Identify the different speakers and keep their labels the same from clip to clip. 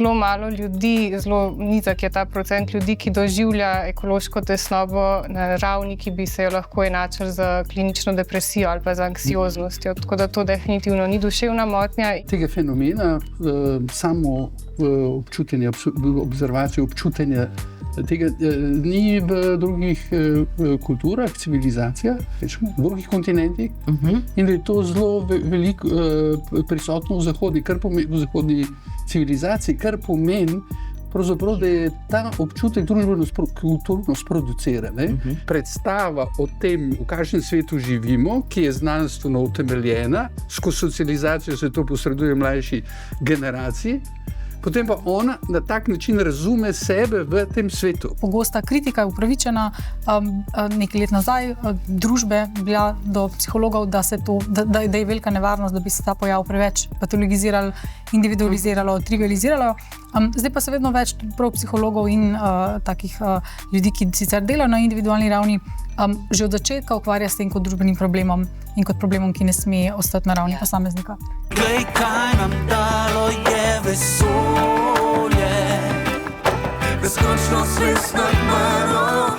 Speaker 1: zelo malo ljudi, zelo nizek je ta procent ljudi, ki doživlja ekološko tesnobo na ravni, ki bi se jo lahko enačili z klinično depresijo ali pa z anksioznostjo. Tako da to definitivno ni duševna motnja.
Speaker 2: Tega fenomena, samo občutenje, observacije, občutenja, tega ni v drugih kulturah, civilizacijah, v drugih kontinentih, in da je to zelo veliko prisotno v zahodni civilizaciji, kar pomeni, pravzaprav, da je ta občutek kulturno sproduciran. Predstava o tem, v kakšnem svetu živimo, ki je znanstveno utemeljena, skozi socializacijo se to posreduje mlajši generaciji, potem pa ona na tak način razume sebe v tem svetu.
Speaker 3: Pogosta kritika je upravičena. Nekaj let nazaj družbe bila do psihologov, da je velika nevarnost, da bi se ta pojav preveč patologiziralo, individualiziralo, trivializiralo. Zdaj pa se vedno več prav psihologov in takih ljudi, ki sicer delajo na individualni ravni, že od začetka ukvarja s tem kot družbenim problemom in kot problemom, ki ne sme ostati na ravni posameznika.
Speaker 4: Glej, kaj nam dalo je vesolje, bezkončno zvezd nad mano,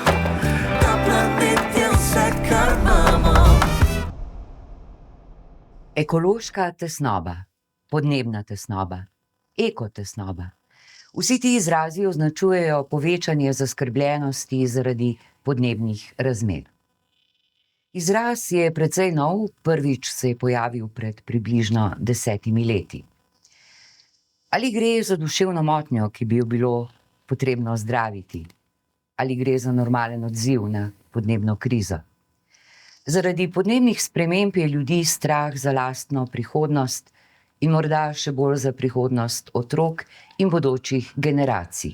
Speaker 4: ta planet je vse, kar imamo.
Speaker 5: Ekološka tesnoba, podnebna tesnoba, ekotesnoba. Vsi ti izrazi označujejo povečanje zaskrbljenosti zaradi podnebnih razmer. Izraz je precej nov, prvič se je pojavil pred približno 10 leti. Ali gre za duševno motnjo, ki bi jo bilo potrebno zdraviti? Ali gre za normalen odziv na podnebno krizo? Zaradi podnebnih sprememb je ljudi strah za lastno prihodnost in morda še bolj za prihodnost otrok in bodočih generacij.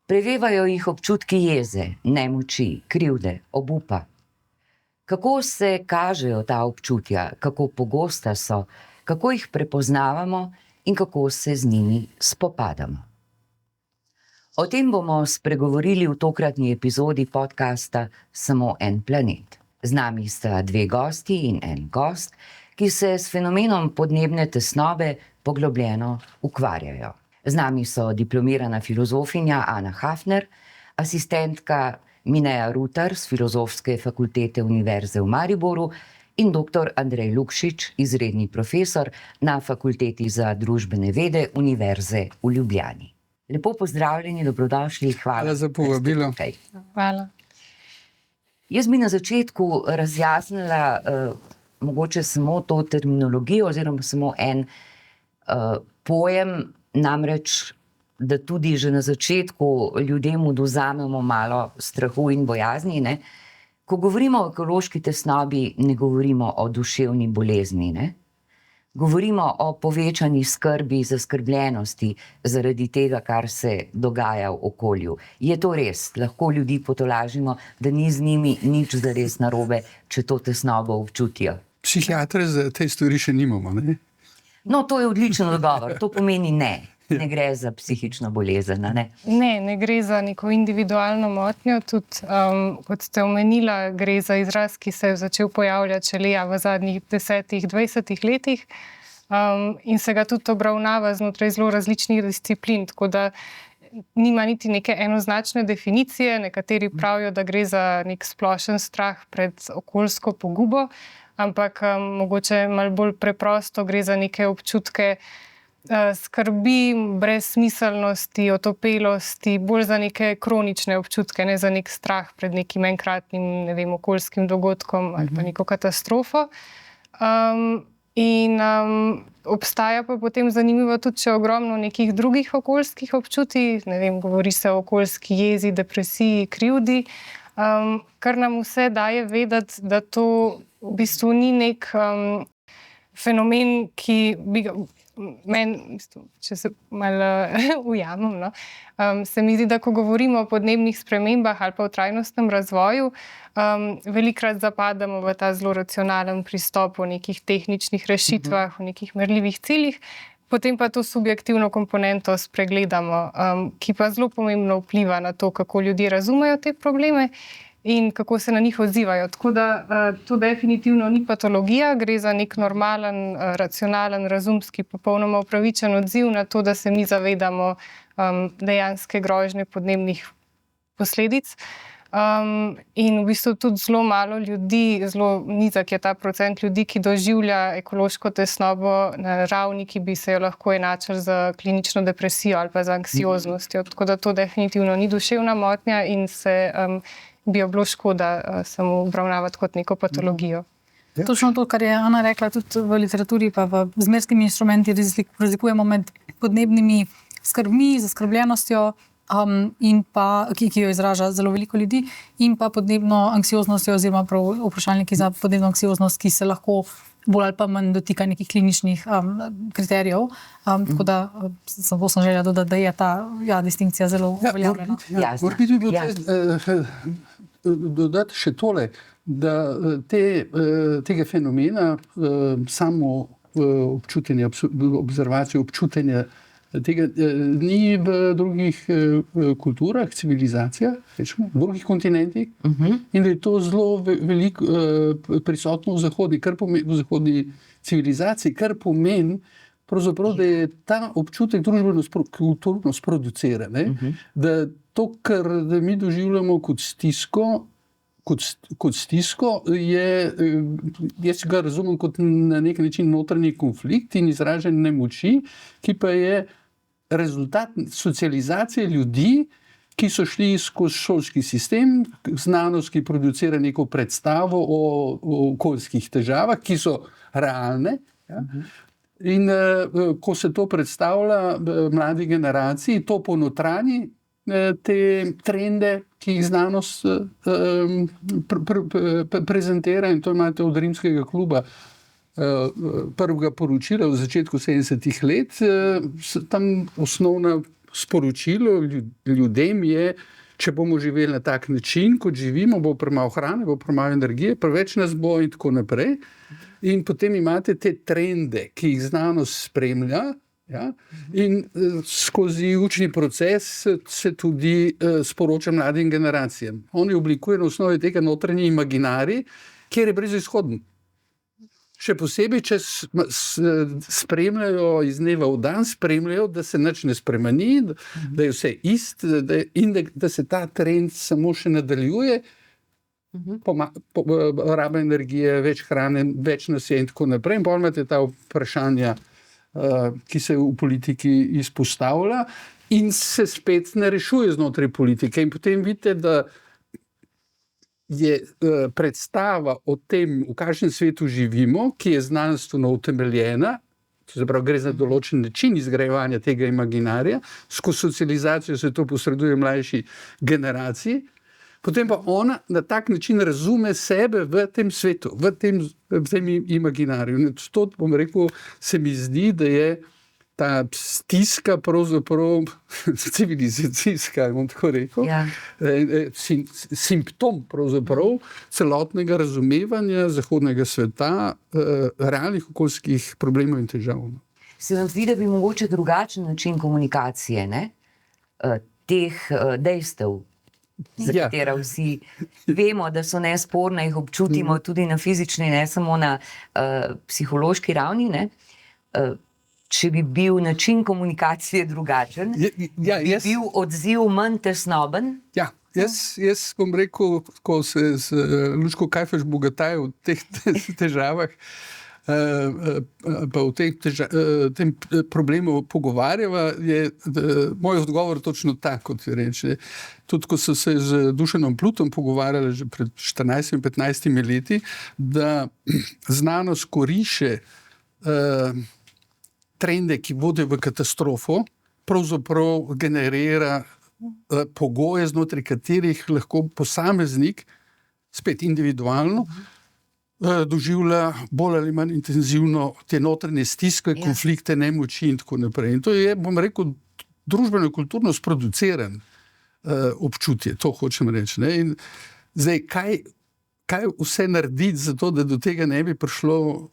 Speaker 5: Prevevajo jih občutki jeze, nemoči, krivde, obupa. Kako se kažejo ta občutja, kako pogosta so, kako jih prepoznavamo in kako se z njimi spopadamo? O tem bomo spregovorili v tokratni epizodi podcasta Samo en planet. Z nami sta dve gosti in en gost, ki se s fenomenom podnebne tesnobe poglobljeno ukvarjajo. Z nami so diplomirana filozofinja Ana Hafner, asistentka Mineja Rutar z Filozofske fakultete Univerze v Mariboru in dr. Andrej Lukšič, izredni profesor na Fakulteti za družbene vede Univerze v Ljubljani. Lepo pozdravljeni, dobrodošli, hvala
Speaker 2: za povabilo.
Speaker 1: Hvala.
Speaker 5: Jaz bi na začetku razjasnila mogoče samo to terminologijo oziroma samo en pojem, namreč, da tudi že na začetku ljudem odvzamemo malo strahu in bojazni. Ne? Ko govorimo o ekološki tesnobi, ne govorimo o duševni bolezni. Ne? Govorimo o povečani skrbi, zaskrbljenosti zaradi tega, kar se dogaja v okolju. Je to res? Lahko ljudi potolažimo, da ni z njimi nič zares narobe, če to tesnobo občutijo?
Speaker 2: Psihiatre za te stvari še nimamo, ne?
Speaker 5: No, to je odličen odgovor. To pomeni ne. Ne gre za psihično bolezen, ne?
Speaker 1: Ne gre za neko individualno motnjo. Tudi, kot ste omenila, gre za izraz, ki se je začel pojavljati šele v zadnjih 10-20 letih in se ga tudi obravnava znotraj zelo različnih disciplin, tako da nima niti neke enoznačne definicije. Nekateri pravijo, da gre za nek splošen strah pred okoljsko pogubo, ampak mogoče malo bolj preprosto gre za neke občutke skrbi, brezsmiselnosti, otopelosti, bolj za neke kronične občutke, ne za nek strah pred nekim enkratnim, okoljskim dogodkom ali pa neko katastrofo. Obstaja pa potem zanimivo tudi še ogromno nekih drugih okoljskih občutij, govori se o okoljski jezi, depresiji, krivdi, kar nam vse daje vedeti, da to v bistvu ni nek fenomen, ki bi ga meni, če se malo ujamem, se mi zdi, da ko govorimo o podnebnih spremembah ali pa o trajnostnem razvoju, velikokrat zapadamo v ta zelo racionalen pristop o nekih tehničnih rešitvah, o nekih merljivih ciljih, potem pa to subjektivno komponento spregledamo, ki pa zelo pomembno vpliva na to, kako ljudje razumejo te probleme in kako se na njih odzivajo. Tako da to definitivno ni patologija, gre za nek normalen, racionalen, razumski, popolnoma upravičen odziv na to, da se mi zavedamo dejanske grožnje podnebnih posledic. In v bistvu tudi zelo malo ljudi, zelo nizek je ta procent ljudi, ki doživlja ekološko tesnobo na ravni, ki bi se jo lahko enačili za klinično depresijo ali pa za anksioznostjo. Tako da to definitivno ni duševna motnja in se bi jo bilo škoda samo obravnavati kot neko patologijo.
Speaker 3: Točno to, kar je Ana rekla, tudi v literaturi pa v zmerskimi instrumenti razlikujemo med podnebnimi skrbmi, zaskrbljenostjo, in pa, ki jo izraža zelo veliko ljudi, in pa podnebno anksioznostjo oziroma vprašalniki za podnebno anksioznost, ki se lahko bolj ali pa manj dotika nekih kliničnih kriterijev. Tako da samo sem želela dodati, da je ta distinkcija zelo uveljavljena.
Speaker 2: Moram biti bil dodati še tole, da tega fenomena samo občutenja, observacije, občutenja tega ni v drugih kulturah, civilizacijah, rečemo, v drugih kontinentih, in da je to zelo veliko prisotno v zahodni civilizaciji, kar pomeni, pravzaprav, da je ta občutek družbeno-kulturno sproduciran. Da to, kar mi doživljamo kot stisko, jaz ga razumem kot na nek način notranji konflikt in izražanje nemoči, ki pa je rezultat socializacije ljudi, ki so šli skozi šolski sistem, znanost, ki producira neko predstavo o okoljskih težavah, ki so realne. Ja? In ko se to predstavlja mladi generaciji, to ponotranji te trende, ki jih znanost prezentira, in to imate od Rimskega kluba prvega poročila v začetku 70-ih let. Tam osnovno sporočilo ljudem je, če bomo živeli na tak način, kot živimo, bo premalo hrane, bo premalo energije, preveč nas bo in tako naprej. In potem imate te trende, ki jih znanost spremlja, ja? In skozi učni proces se tudi sporoča mladim generacijam. Oni oblikujejo na osnovi tega notranji imaginarij, kjer je brezizhoden. Še posebej, če spremljajo iz dneva v dan, spremljajo, da se nič ne spremeni, da je vse isto in da se ta trend samo še nadaljuje, raba energije, več hrane, več nas je in tako naprej. In potem imate ta vprašanja, ki se v politiki izpostavlja in se spet ne rešuje znotraj politike. In potem vidite, da je predstava o tem, v kakšnem svetu živimo, ki je znanstveno utemeljena, to se pravi, gre za določen način izgrajevanja tega imaginarija, skozi socializacijo se to posreduje mlajši generaciji, potem pa ona na tak način razume sebe v tem svetu, v tem imaginariju. To, bom rekel, se mi zdi, da je ta stiska pravzaprav civilizacijska, bom tako rekel, simptom pravzaprav celotnega razumevanja zahodnega sveta, realnih okoljskih problemov in težav.
Speaker 5: Se vam zdi, da bi mogoče drugačen način komunikacije, teh dejstev, za katera vsi vemo, da so nesporne, jih občutimo tudi na fizični, ne samo na psihološki ravni, če bi bil način komunikacije drugačen, bi bil odziv manj tesnoben?
Speaker 2: Ja, jaz bom rekel, ko se z Lučko Kajfež Bogataj v teh težavah pa v tem problemu pogovarjava, je moj odgovor točno tak, kot je reče. Tudi ko so se z Dušanom Plutom pogovarjali že pred 14-15 leti, da znanost koriše trende, ki vodijo v katastrofo, pravzaprav generira pogoje, znotraj katerih lahko posameznik, spet individualno, doživlja bolj ali manj intenzivno te notranje stiske, konflikte, nemoči in tako naprej. In to je, bom rekel, družbeno-kulturno sproduciran občutje, to hočem reči. Ne? In zdaj, kaj vse narediti za to, da do tega ne bi prišlo?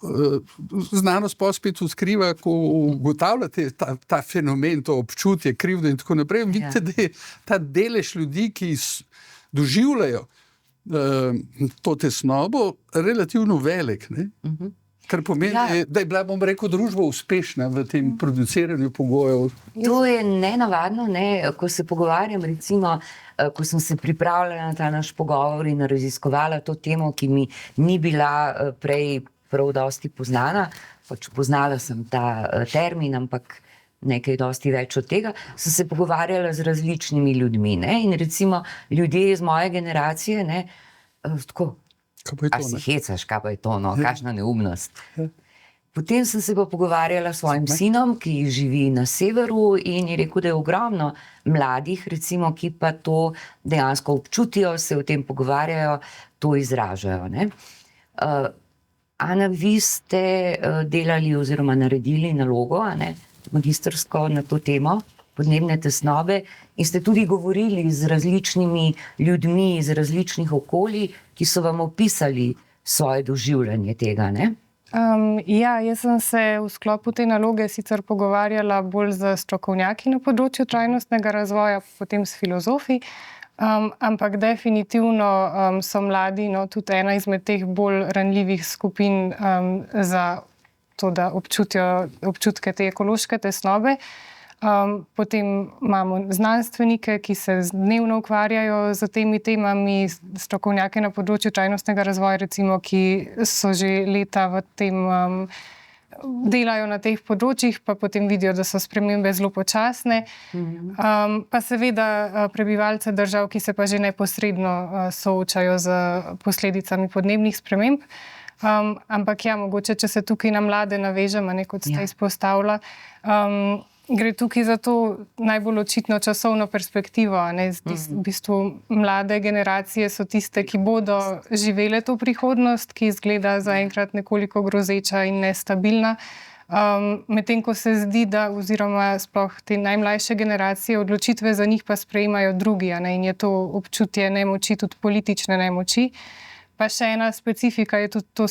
Speaker 2: Znanost pa spet odkriva, ko ugotavljate ta fenomen, to občutje, krivde in tako naprej, vidite, da je ta delež ljudi, ki doživljajo to tesnobo relativno velik, ne? Kar pomeni, da je bila, bom rekel, družba uspešna v tem produciranju pogojev.
Speaker 5: To je nenavadno, ne? Ko se pogovarjam, recimo, ko sem se pripravljala na ta naš pogovor in raziskovala to temo, ki mi ni bila prej prav dosti poznana, pač poznala sem ta termin, ampak nekaj dosti več od tega, sem se pogovarjala z različnimi ljudmi, ne? In recimo ljudje iz moje generacije, ne, tako, a si hecaš, kaj pa je to, no, kakšna neumnost. Potem sem se pa pogovarjala s svojim sinom, ki živi na severu in je rekel, da je ogromno mladih, recimo, ki pa to dejansko občutijo, se o tem pogovarjajo, to izražajo, ne. Ana, vi ste delali oziroma naredili nalogo, a ne, magistrsko na to temo, podnebne tesnobe, in ste tudi govorili z različnimi ljudmi iz različnih okolij, ki so vam opisali svoje doživljanje tega, ne?
Speaker 1: Jaz sem se v sklopu te naloge sicer pogovarjala bolj z strokovnjaki na področju trajnostnega razvoja, potem s filozofi, ampak definitivno so mladi, no, tudi ena izmed teh bolj ranljivih skupin za to, da občutijo občutke te ekološke tesnobe. Potem imamo znanstvenike, ki se dnevno ukvarjajo z temi temami, strokovnjake na področju trajnostnega razvoja, recimo, ki so že leta v tem, delajo na teh področjih, pa potem vidijo, da so spremembe zelo počasne. Pa seveda prebivalce držav, ki se pa že neposredno soočajo z posledicami podnebnih sprememb. Ampak ja, mogoče, če se tukaj na mlade navežem, kot ste izpostavila, gre tukaj za to najbolj očitno časovno perspektivo. V bistvu mlade generacije so tiste, ki bodo živele to prihodnost, ki izgleda zaenkrat nekoliko grozeča in nestabilna. Medtem ko se zdi, da oziroma sploh te najmlajše generacije odločitve za njih pa sprejemajo drugi, in je to občutje nemoči, tudi politične nemoči. Pa še ena specifika je tudi to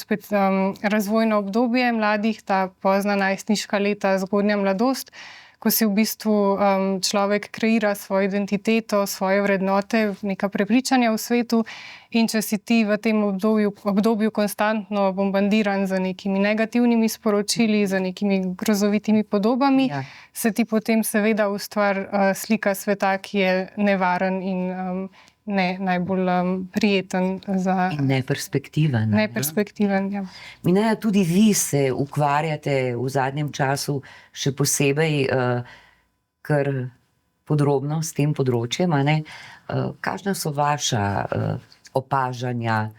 Speaker 1: razvojno obdobje mladih, ta pozna najstniška leta, zgodnja mladost, ko si v bistvu človek kreira svojo identiteto, svoje vrednote, neka prepričanja v svetu, in če si ti v tem obdobju konstantno bombardiran z nekimi negativnimi sporočili, z nekimi grozovitimi podobami, se ti potem seveda ustvari slika sveta, ki je nevaren in ne najbolj prijeten za...
Speaker 5: In neperspektiven.
Speaker 1: Neperspektiven, ja.
Speaker 5: Mineja, tudi vi se ukvarjate v zadnjem času še posebej kar podrobno s tem področjem, a ne? Kakšna so vaša opažanja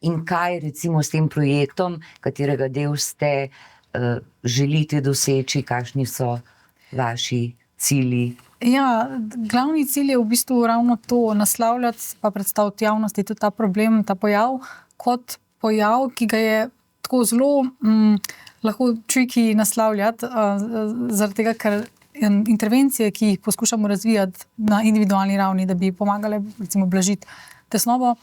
Speaker 5: in kaj recimo s tem projektom, katerega del ste, želite doseči, kakšni so vaši cilji?
Speaker 3: Ja, glavni cilj je v bistvu ravno to, naslavljati pa predstaviti javnosti tudi ta problem, ta pojav, kot pojav, ki ga je tako zelo lahko tricky naslavljati, zaradi tega, ker intervencije, ki jih poskušamo razvijati na individualni ravni, da bi pomagale recimo blažiti tesnobo,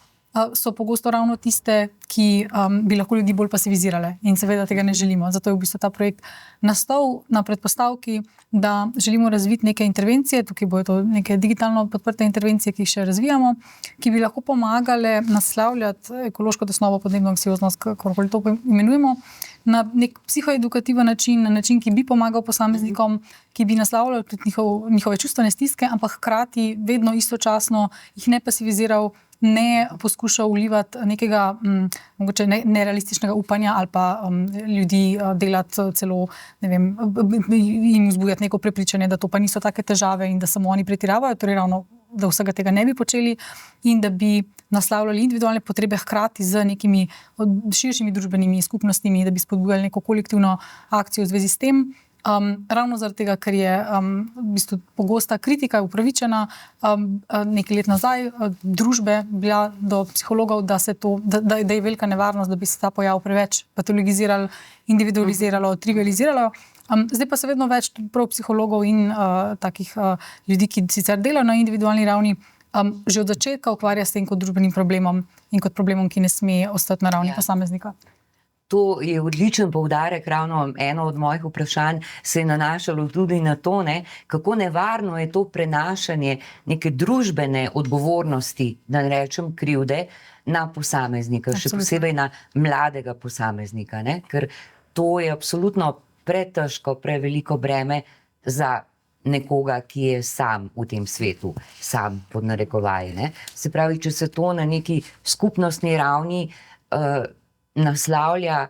Speaker 3: so pogosto ravno tiste, ki bi lahko ljudi bolj pasivizirale, in seveda tega ne želimo. Zato je v bistvu ta projekt nastal na predpostavki, da želimo razviti neke intervencije, tukaj bojo to neke digitalno podprte intervencije, ki jih še razvijamo, ki bi lahko pomagale naslavljati ekološko tesnobo, podnebno anksioznost, kakorkoli to imenujemo, na nek psihoedukativen način, na način, ki bi pomagal posameznikom, ki bi naslavljal njihove čustvene stiske, ampak hkrati vedno istočasno jih ne pasiviziral, ne poskušal vlivati nekega mogoče nerealističnega upanja ali pa ljudi delati celo, ne vem, jim vzbujati neko prepričanje, da to pa niso take težave in da samo oni pretiravajo, torej ravno, da vsega tega ne bi počeli in da bi naslavljali individualne potrebe hkrati z nekimi širšimi družbenimi skupnostmi, da bi spodbujali neko kolektivno akcijo v zvezi s tem. Ravno zaradi tega, ker je v bistvu pogosta kritika upravičena nekaj let nazaj družbe bila do psihologov, da je velika nevarnost, da bi se ta pojav preveč patologiziralo, individualiziralo, trivializiralo. Zdaj pa se vedno več prav psihologov in takih ljudi, ki sicer delajo na individualni ravni, že od začetka ukvarja s tem kot družbenim problemom in kot problemom, ki ne sme ostati na ravni posameznika.
Speaker 5: To je odličen poudarek, ravno eno od mojih vprašanj se je nanašalo tudi na to, kako nevarno je to prenašanje neke družbene odgovornosti, da ne rečem krivde, na posameznika, še posebej na mladega posameznika, ker to je absolutno pretežko, preveliko breme za nekoga, ki je sam v tem svetu, sam pod narekovaji. Se pravi, če se to na neki skupnostni ravni naslavlja,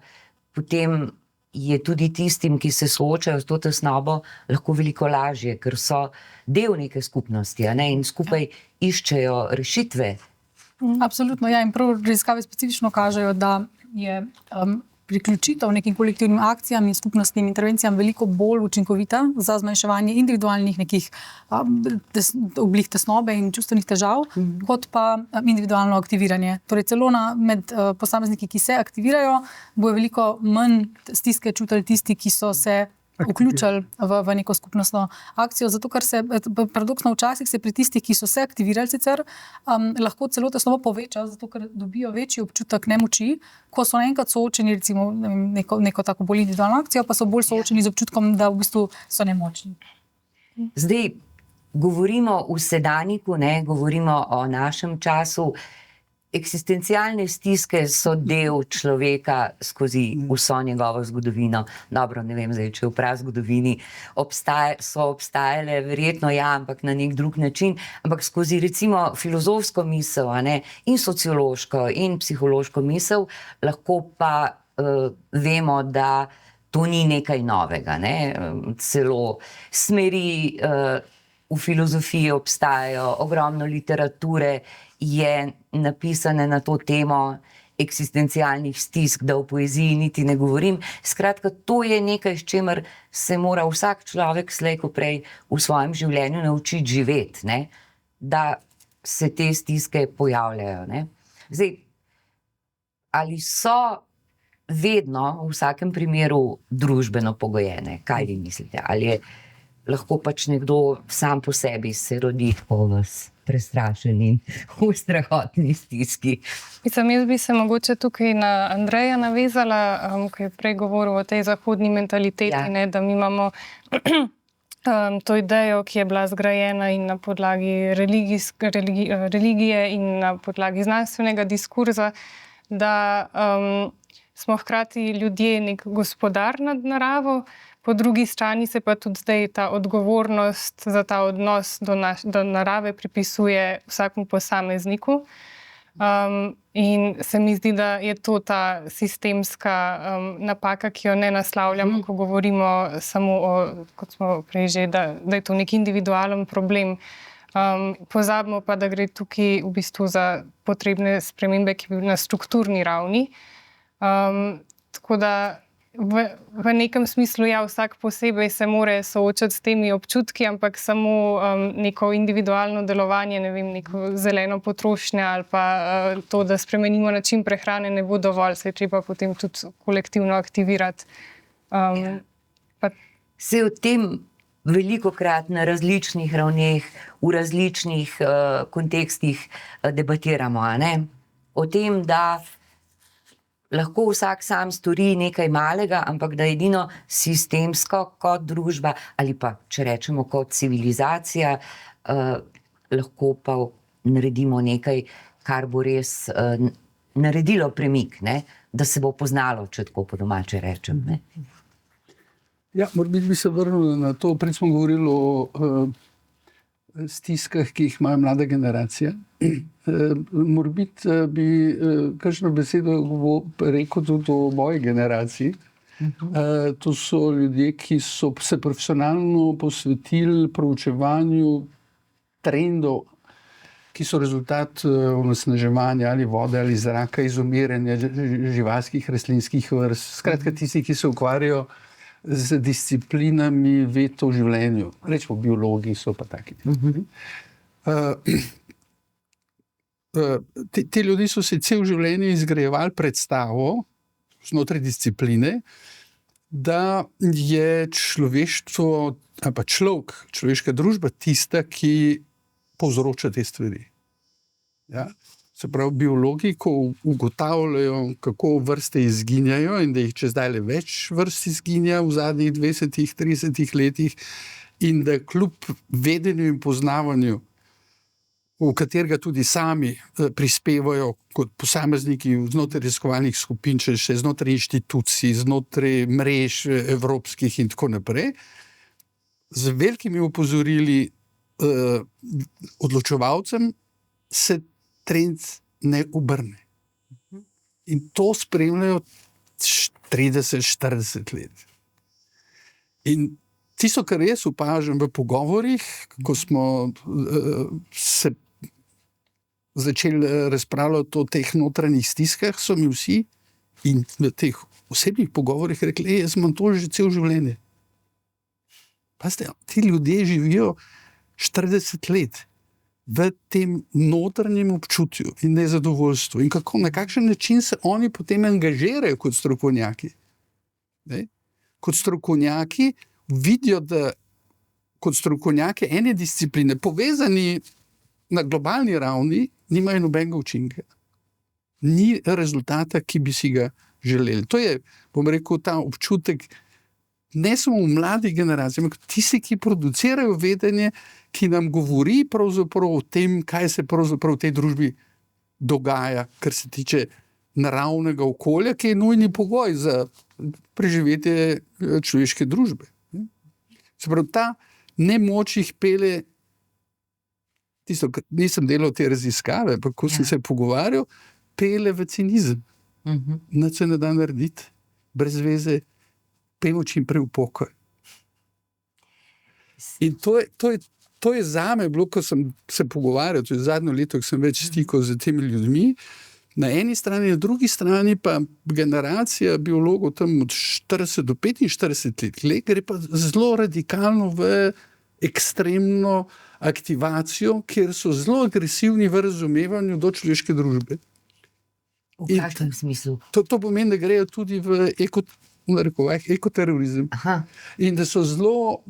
Speaker 5: potem je tudi tistim, ki se soočajo s to tesnobo, lahko veliko lažje, ker so del neke skupnosti, in skupaj iščejo rešitve.
Speaker 3: Absolutno, ja, in prav raziskave specifično kažejo, da je priključitev nekim kolektivnim akcijam in skupnostnim intervencijam veliko bolj učinkovita za zmanjševanje individualnih nekih oblik tesnobe in čustvenih težav, kot pa individualno aktiviranje. Torej celo med posamezniki, ki se aktivirajo, bojo veliko manj stiske čutili tisti, ki so se vključili v neko skupnostno akcijo, zato ker se paradoksno včasih se pri tistih, ki so se aktivirali sicer, lahko celo tesnobo poveča, zato ker dobijo večji občutek nemoči, ko so naenkrat soočeni recimo neko tako bolj individualno akcijo, pa so bolj soočeni z občutkom, da v bistvu so nemočni.
Speaker 5: Zdaj, govorimo v sedanjiku, govorimo o našem času. Eksistencialne stiske so del človeka skozi vso njegovo zgodovino. Dobro, ne vem zdaj, če v prazgodovini so obstajale, verjetno ja, ampak na nek drug način, ampak skozi recimo filozofsko misel, in sociološko in psihološko misel, lahko pa vemo, da to ni nekaj novega. Celo smeri v filozofiji obstajajo, ogromno literature je napisane na to temo eksistencialnih stisk, da v poeziji niti ne govorim. Skratka, to je nekaj, s čimer se mora vsak človek slej ko prej v svojem življenju naučiti živeti, da se te stiske pojavljajo. Zdaj, ali so vedno v vsakem primeru družbeno pogojene? Kaj vi mislite? Ali je lahko pač nekdo sam po sebi se rodi po vas prestrašen in v strahotni stiski?
Speaker 1: Jaz bi se mogoče tukaj na Andreja navezala, ki je prej govoril o tej zahodni mentaliteti, da mi imamo to idejo, ki je bila zgrajena in na podlagi religije in na podlagi znanstvenega diskurza, da smo hkrati ljudje nek gospodar nad naravo, po drugi strani se pa tudi zdaj ta odgovornost za ta odnos do narave pripisuje vsakmu posamezniku. In se mi zdi, da je to ta sistemska napaka, ki jo ne naslavljamo, ko govorimo samo o, kot smo prej že, da je to nek individualen problem. Pozabimo pa, da gre tukaj v bistvu za potrebne spremembe, ki bi na strukturni ravni. Tako da v nekem smislu, vsak posebej se more soočati s temi občutki, ampak samo neko individualno delovanje, neko zeleno potrošnjo ali pa to, da spremenimo način prehrane, ne bo dovolj, se je treba potem tudi kolektivno aktivirati.
Speaker 5: Se o tem velikokrat na različnih ravneh, v različnih kontekstih debatiramo, o tem, da lahko vsak sam stori nekaj malega, ampak da edino sistemsko kot družba ali pa, če rečemo, kot civilizacija, lahko pa naredimo nekaj, kar bo res naredilo premik, da se bo poznalo, če tako po domače rečem.
Speaker 2: Ja, morbiti bi se vrnil na to, prej smo govorili o stiskah, ki jih imajo mlada generacija. Morbiti bi kakšno besedo rekel tudi o moji generaciji. To so ljudje, ki so se profesionalno posvetili proučevanju trendov, ki so rezultat onesnaževanja ali vode ali zraka, izumiranja živalskih, rastlinskih vrst. Skratka, tisti, ki se ukvarjajo z disciplinami veta v življenju. Rečemo, biologi so pa taki. Ti ljudje so se cel življenje izgrajevali predstavo znotraj discipline, da je človeštvo, ali pa človeška družba tista, ki povzroča te stvari. Ja? Se pravi, biologi, ko ugotavljajo, kako vrste izginjajo in da jih čez zdaj več vrst izginja v zadnjih 20-30 letih in da kljub vedenju in poznavanju, v katerega tudi sami prispevajo kot posamezniki znotraj raziskovalnih skupin, še znotraj inštitucij, znotraj mrež evropskih in tako naprej, z velikimi opozorili odločevalcem se trend ne obrne. In to spremljajo 30-40 let. In tisto, kar jaz opažam v pogovorih, ko smo se začeli razpravljati o teh notranjih stiskah, so mi vsi in v teh osebnih pogovorih rekli, jaz imam to že cel življenje. Pazite, ti ljudje živijo 40 let v tem notranjem občutju in nezadovoljstvu. In na kakšen način se oni potem angažirajo kot strokovnjaki. Ne? Kot strokovnjaki vidijo, da kot strokovnjaki ene discipline, povezani na globalni ravni, nimajo nobenega učinka. Ni rezultata, ki bi si ga želeli. To je, bom rekel, ta občutek ne samo v mladih generacijah, ampak tisti, ki producirajo vedenje, ki nam govori pravzaprav o tem, kaj se pravzaprav v tej družbi dogaja, kar se tiče naravnega okolja, ki je nujni pogoj za preživetje človeške družbe. Se pravi, ta nemoč jih pelje, tisto, nisem delal te raziskave, pa ko sem se pogovarjal, pelje v cinizem. Nič se ne da narediti, brez veze, pejmo čim prej v pokoj. In to je zame bilo, ko sem se pogovarjal, to je zadnjo leto, ko sem več stikal z temi ljudmi, na eni strani, na drugi strani pa generacija biologov tam od 40 do 45 let, gre pa zelo radikalno v ekstremno aktivacijo, kjer so zelo agresivni v razumevanju do človeške družbe.
Speaker 5: V kakšnem smislu?
Speaker 2: To pomeni, da grejo tudi v ekoterorizem. In da so zelo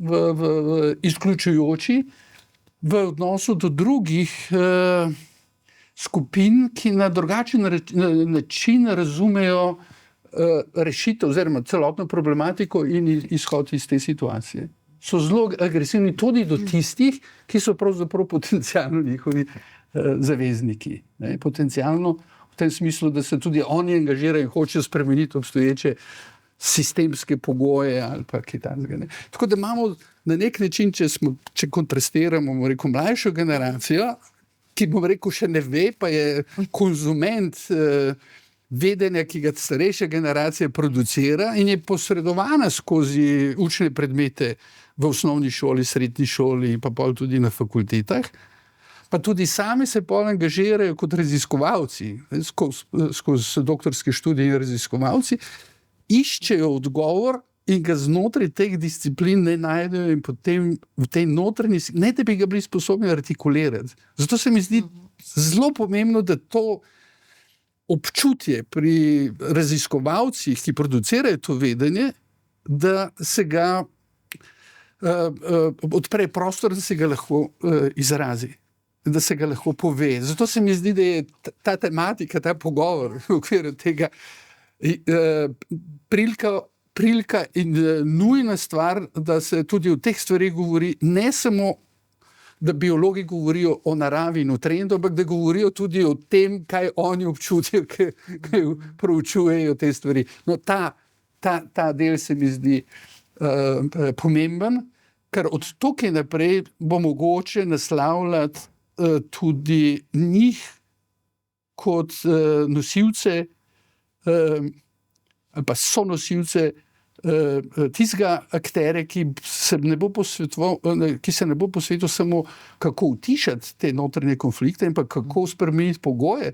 Speaker 2: izključujoči v odnosu do drugih skupin, ki na drugačen način razumejo rešitev oziroma celotno problematiko in izhod iz te situacije. So zelo agresivni tudi do tistih, ki so pravzaprav potencialno njihovi zavezniki. Ne? Potencialno v tem smislu, da se tudi oni angažirajo in hočejo spremeniti obstoječe sistemske pogoje ali pa kaj takega. Tako da imamo na nek način, če kontrastiramo, rekel, mlajšo generacijo, ki, bom rekel, še ne ve, pa je konzument vedenja, ki ga starejša generacija producira in je posredovana skozi učne predmete v osnovni šoli, srednji šoli in pa pol tudi na fakultetah. Pa tudi sami se pol angažirajo kot raziskovalci, skozi doktorske študije in raziskovalci, iščejo odgovor in ga znotraj teh disciplin ne najdejo in potem v tej notranji, ne da bi ga bili sposobni artikulirati. Zato se mi zdi zelo pomembno, da to občutje pri raziskovalcih, ki producirajo to vedenje, da se ga odpre prostor, da se ga lahko izrazi, da se ga lahko pove. Zato se mi zdi, da je ta tematika, ta pogovor v okviru tega prilika in nujna stvar, da se tudi o teh stvarih govori, ne samo, da biologi govorijo o naravi in o trendu, ampak da govorijo tudi o tem, kaj oni občutijo, kaj proučujejo te stvari. No, ta del se mi zdi pomemben, ker od tukaj naprej bo mogoče naslavljati tudi njih kot nosilce ali pa sonosilce tistega akterja, ki se ne bo posvetoval samo kako utišati te notranje konflikte, ampak kako spremeniti pogoje,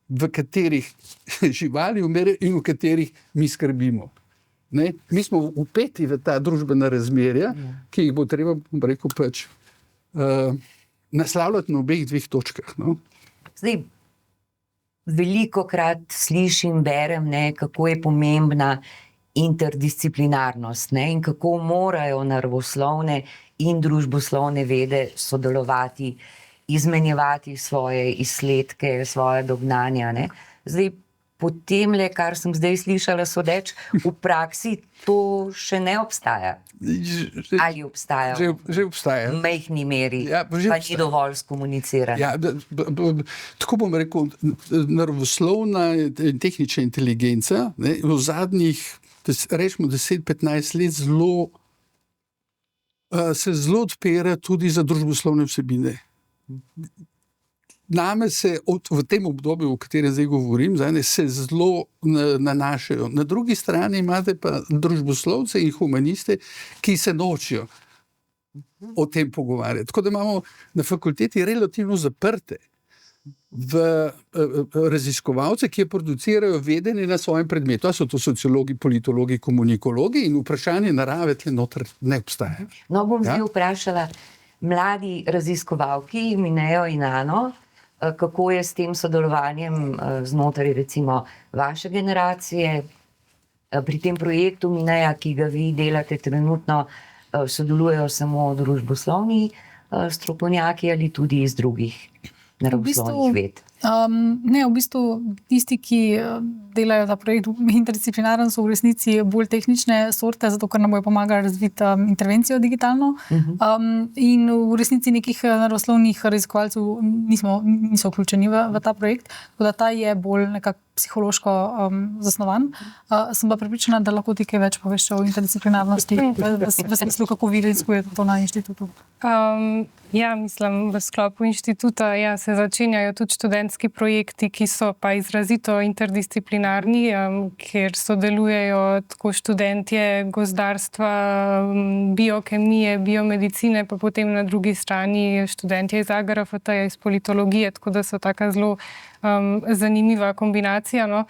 Speaker 2: v katerih živali umirajo in v katerih mi skrbimo. Ne? Mi smo vpeti v ta družbena razmerja, ki jih bo treba, rekel, naslavljati na obeh dveh točkah. No?
Speaker 5: Zdaj, velikokrat slišim, berem, kako je pomembna interdisciplinarnost in kako morajo naravoslovne in družboslovne vede sodelovati. izmenjevati svoje izsledke, svoje dognanja. Ne? Zdaj, potem, kar sem zdaj slišala, sodeč, v praksi to še ne obstaja. Ali obstaja?
Speaker 2: Že obstaja.
Speaker 5: V majhni meri,
Speaker 2: Ja, že
Speaker 5: pa
Speaker 2: obstaja.
Speaker 5: ni dovolj skomunicirano.
Speaker 2: Ja, tako bom rekel, naravoslovna in tehnična inteligenca, ne, v zadnjih, rečemo, 10-15 let se zelo odpira tudi za družboslovne vsebine. Name se v tem obdobju, o katerem zdaj govorim, se zelo nanašajo. Na drugi strani imate pa družboslovce in humaniste, ki se nočijo o tem pogovarjati. Tako da imamo na fakulteti relativno zaprte raziskovalce, ki producirajo vedenje na svojem predmetu. A so to sociologi, politologi, komunikologi, in vprašanje narave tle noter ne obstaja.
Speaker 5: No, bom zdaj vprašala mladi raziskovalki Minejo in Ano, kako je s tem sodelovanjem znotraj recimo vaše generacije. Pri tem projektu Mineja, ki ga vi delate trenutno, sodelujejo samo družboslovni strokovnjaki ali tudi iz drugih naravoslovnih ved?
Speaker 3: Ne, v bistvu tisti, ki delajo ta projekt interdisciplinaren, so v resnici bolj tehnične sorte, zato ker nam bojo pomagali razviti intervencijo digitalno. In v resnici nekih naravoslovnih raziskovalcev niso vključeni v ta projekt, tako da ta je bolj nekako psihološko zasnovan. Sem pa prepričana, da lahko ti kaj več poveš o interdisciplinarnosti v smislu, kako vi raziskujete to na inštitutu.
Speaker 1: Ja, mislim, v sklopu inštituta se začenjajo tudi študentski projekti, ki so pa izrazito interdisciplinarni, kjer sodelujejo tako študentje gozdarstva, biokemije, biomedicine, pa potem na drugi strani študentje iz AGRFT-ja, iz politologije, tako da so taka zelo zanimiva kombinacija. No.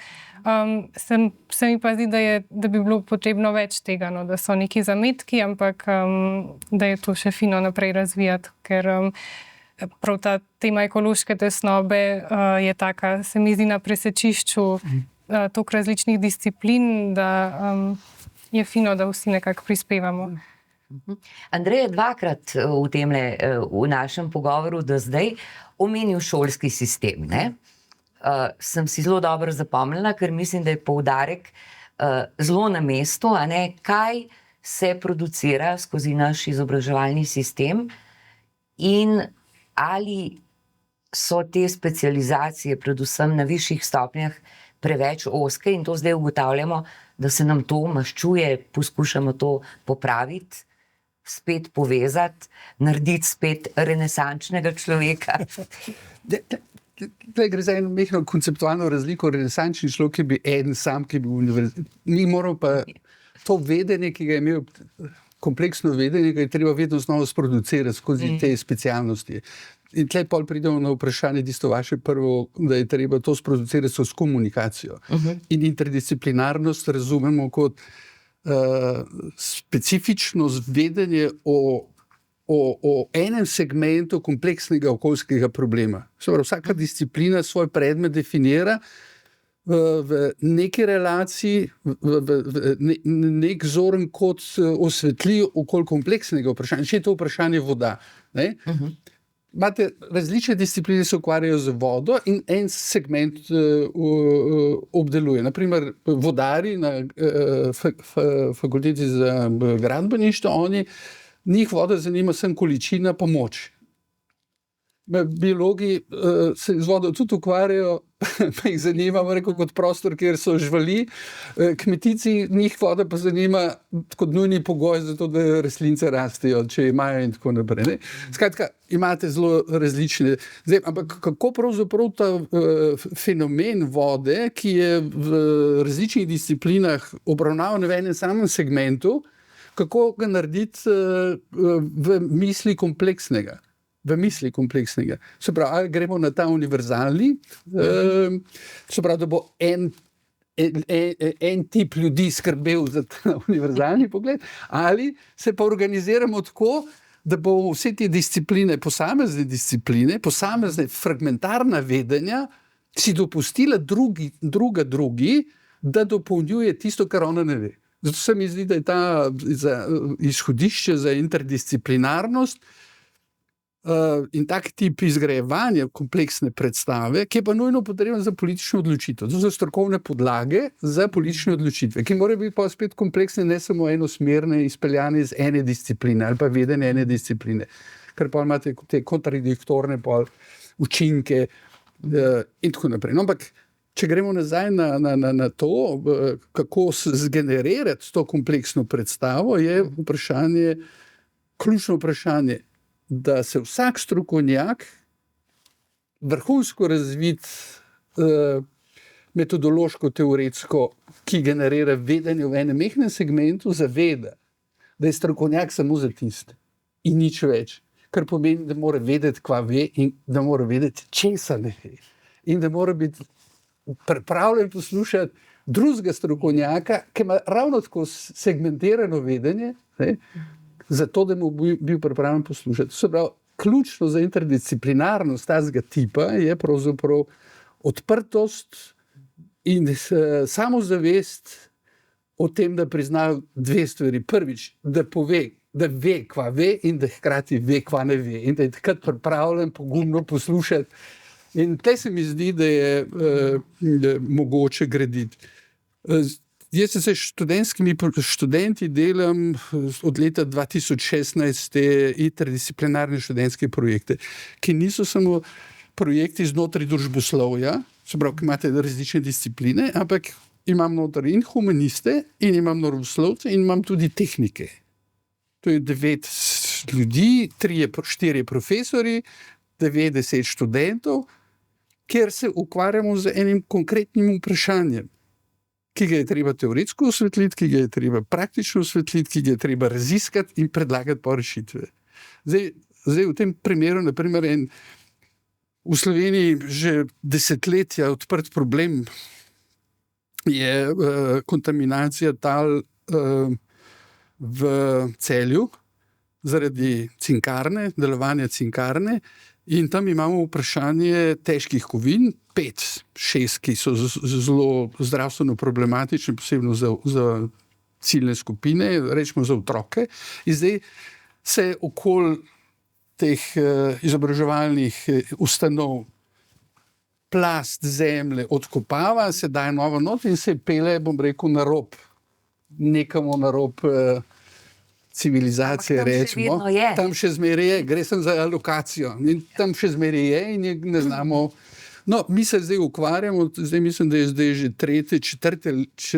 Speaker 1: Se mi pa zdi, da bi bilo potrebno več tega, no, da so neki zametki, ampak da je to še fino naprej razvijati, ker prav ta tema ekološke tesnobe je taka, se mi zdi, na presečišču toliko različnih disciplin, da je fino, da vsi nekako prispevamo.
Speaker 5: Andrej je dvakrat v našem pogovoru do zdaj omenil šolski sistem, ne? Sem si zelo dobro zapomnila, ker mislim, da je poudarek zelo na mestu, a ne, kaj se producira skozi naš izobraževalni sistem in ali so te specializacije, predvsem na višjih stopnjah, preveč ozke, in to zdaj ugotavljamo, da se nam to maščuje, poskušamo to popraviti, spet povezati, narediti spet renesančnega človeka.
Speaker 2: Gre za eno mehko konceptualno razliko. Renesančni človek je bil eden sam, ki je bil univerzitet. Mi moramo pa to vedenje, ki ga je imel, kompleksno vedenje, ga je treba vedno znova sproducirati skozi te specialnosti. In tle pol pridemo na vprašanje, tisto vaše prvo, da je treba to sproducirati s komunikacijo. In interdisciplinarnost razumemo kot specifično vedenje o enem segmentu kompleksnega okoljskega problema. Vsaka disciplina svoj predmet definira v neki relaciji, v nek zoren kot osvetli okoli kompleksnega vprašanja. Če je to vprašanje voda. Ne? Imate različne discipline, se ukvarjajo z vodo in en segment obdeluje. Naprimer, vodari na fakulteti za gradbeništvo, njih voda zanima sem količina pa moč. Biologi se z vodo tudi ukvarjajo, pa jih zanima, rekel, kot prostor, kjer so živali. Kmetici, njih voda pa zanima kot nujni pogoj za to, da rastlince rastejo, če imajo in tako naprej. Ne? Skratka, imate zelo različne. Zdaj, ampak kako pravzaprav ta fenomen vode, ki je v različnih disciplinah obravnavan v enem samem segmentu, kako ga narediti v misli kompleksnega? Se pravi, gremo na ta univerzalni, se pravi, da bo en tip ljudi skrbel za ta univerzalni pogled, ali se pa organiziramo tako, da bo vse te discipline, posamezne fragmentarna vedenja si dopustila drugi, da dopolnjuje tisto, kar ona ne ve. Zato se mi zdi, da je ta izhodišče za interdisciplinarnost in tak tip izgrajevanja kompleksne predstave, ki je pa nujno potreben za politično odločitev. To so strokovne podlage za politične odločitve, ki morajo biti pa spet kompleksne, ne samo enosmerne, izpeljane iz ene discipline ali pa vedenje ene discipline, ker pa imate te kontradiktorne učinke in tako naprej. No, ampak, če gremo nazaj na to, kako zgenerirati to kompleksno predstavo, je vprašanje, ključno vprašanje, da se vsak strokovnjak, vrhunsko razvit metodološko, teoretsko, ki generira vedenje v enem mehnem segmentu, zaveda, da je strokovnjak samo za tiste in nič več. Kar pomeni, da mora vedeti, kva ve in da mora vedeti, česa ne ve. In da mora biti pripravljen poslušati drugega strokovnjaka, ki ima ravno tako segmentirano vedenje, ne, zato, da mu bil pripravljen poslušati. To se pravi, ključno za interdisciplinarnost tazga tipa je pravzaprav odprtost in samozavest o tem, da prizna dve stvari. Prvič, da pove, da ve, kva ve in da hkrati ve, kva ne ve. In da je takrat pripravljen pogumno poslušati. In tle se mi zdi, da je mogoče graditi. Jaz se študentskimi študenti delam od leta 2016 te interdisciplinarne študentske projekte, ki niso samo projekti znotraj družboslovja, se pravi, ki imate različne discipline, ampak imam noter in humaniste, in imam naravoslovce, in imam tudi tehnike. To je 9 ljudi, 4 profesori, 90 študentov, kjer se ukvarjamo z enim konkretnim vprašanjem, ki ga je treba teoretsko osvetliti, ki ga je treba praktično osvetliti, ki ga je treba raziskati in predlagati po rešitve. Zdaj v tem primeru, naprimer, v Sloveniji že desetletja odprt problem je kontaminacija tal v Celju zaradi cinkarne, delovanja cinkarne, in tam imamo vprašanje težkih kovin, 5, 6, ki so zelo zdravstveno problematične, posebno za ciljne skupine, rečemo za otroke. In zdaj se okoli teh izobraževalnih ustanov plast zemlje odkopava, se daje novo not in se pele, bom rekel, na rob, nekamo na rob civilizacije, rečemo. Tam še zmeraj je, gre sem za lokacijo. In tam še zmeraj je in ne znamo. No, mi se zdaj ukvarjamo, zdaj mislim, da je zdaj že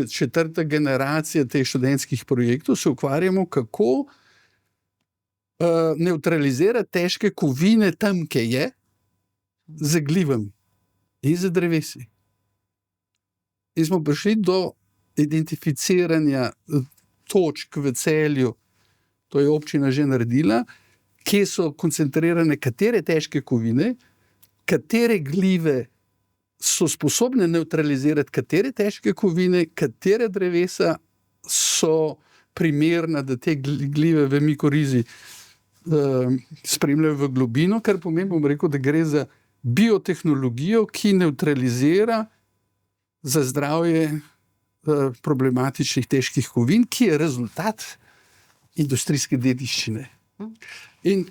Speaker 2: četrta generacija teh študentskih projektov, se ukvarjamo, kako nevtralizirati težke kovine tam, kjer je, z glivem in z drevesi. In smo prišli do identificiranja točk v Celju, to je občina že naredila, kje so koncentrirane katere težke kovine, katere glive so sposobne nevtralizirati katere težke kovine, katere drevesa so primerna, da te glive v mikorizi spremljajo v globino, kar pomeni, bom rekel, da gre za biotehnologijo, ki nevtralizira za zdravje problematičnih težkih kovin, ki je rezultat industrijske dediščine. In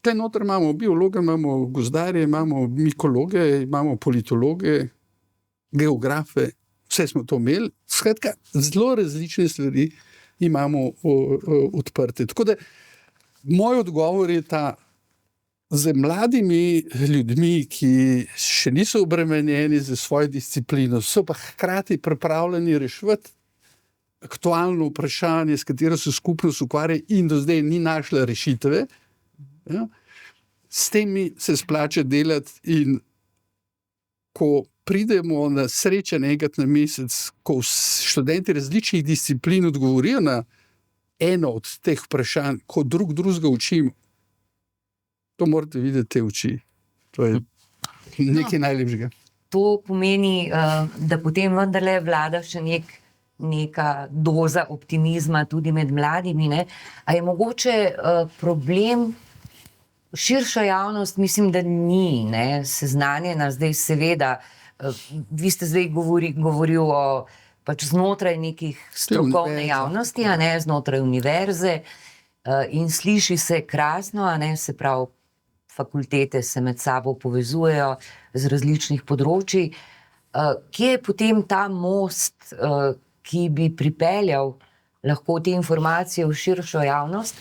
Speaker 2: tle noter imamo biologe, imamo gozdarje, imamo mikologe, imamo politologe, geografe, vse smo to imeli. Skratka, zelo različne stvari imamo odprte. Tako da moj odgovor je ta, z mladimi ljudmi, ki še niso obremenjeni za svojo disciplino, so pa hkrati pripravljeni reševati aktualno vprašanje, s katero se skupnost ukvarja in do zdaj ni našla rešitve. Ja? S temi se splača delati in ko pridemo na srečanje enkrat na mesec, ko študenti različnih disciplin odgovorijo na eno od teh vprašanj, ko drugega učimo, to morate videti te oči. To je nekaj najlepšega.
Speaker 5: To pomeni, da potem vendarle vlada še neka doza optimizma tudi med mladimi. Ne? A je mogoče problem širša javnost, mislim, da ni, ne? Seznanjena zdaj seveda, vi ste zdaj govoril o pač znotraj nekih strokovne javnosti, a ne, znotraj univerze, in sliši se krasno, a ne, se pravi fakultete se med sabo povezujejo z različnih področji. Kje je potem ta most, ki bi pripeljal lahko te informacije v širšo javnost,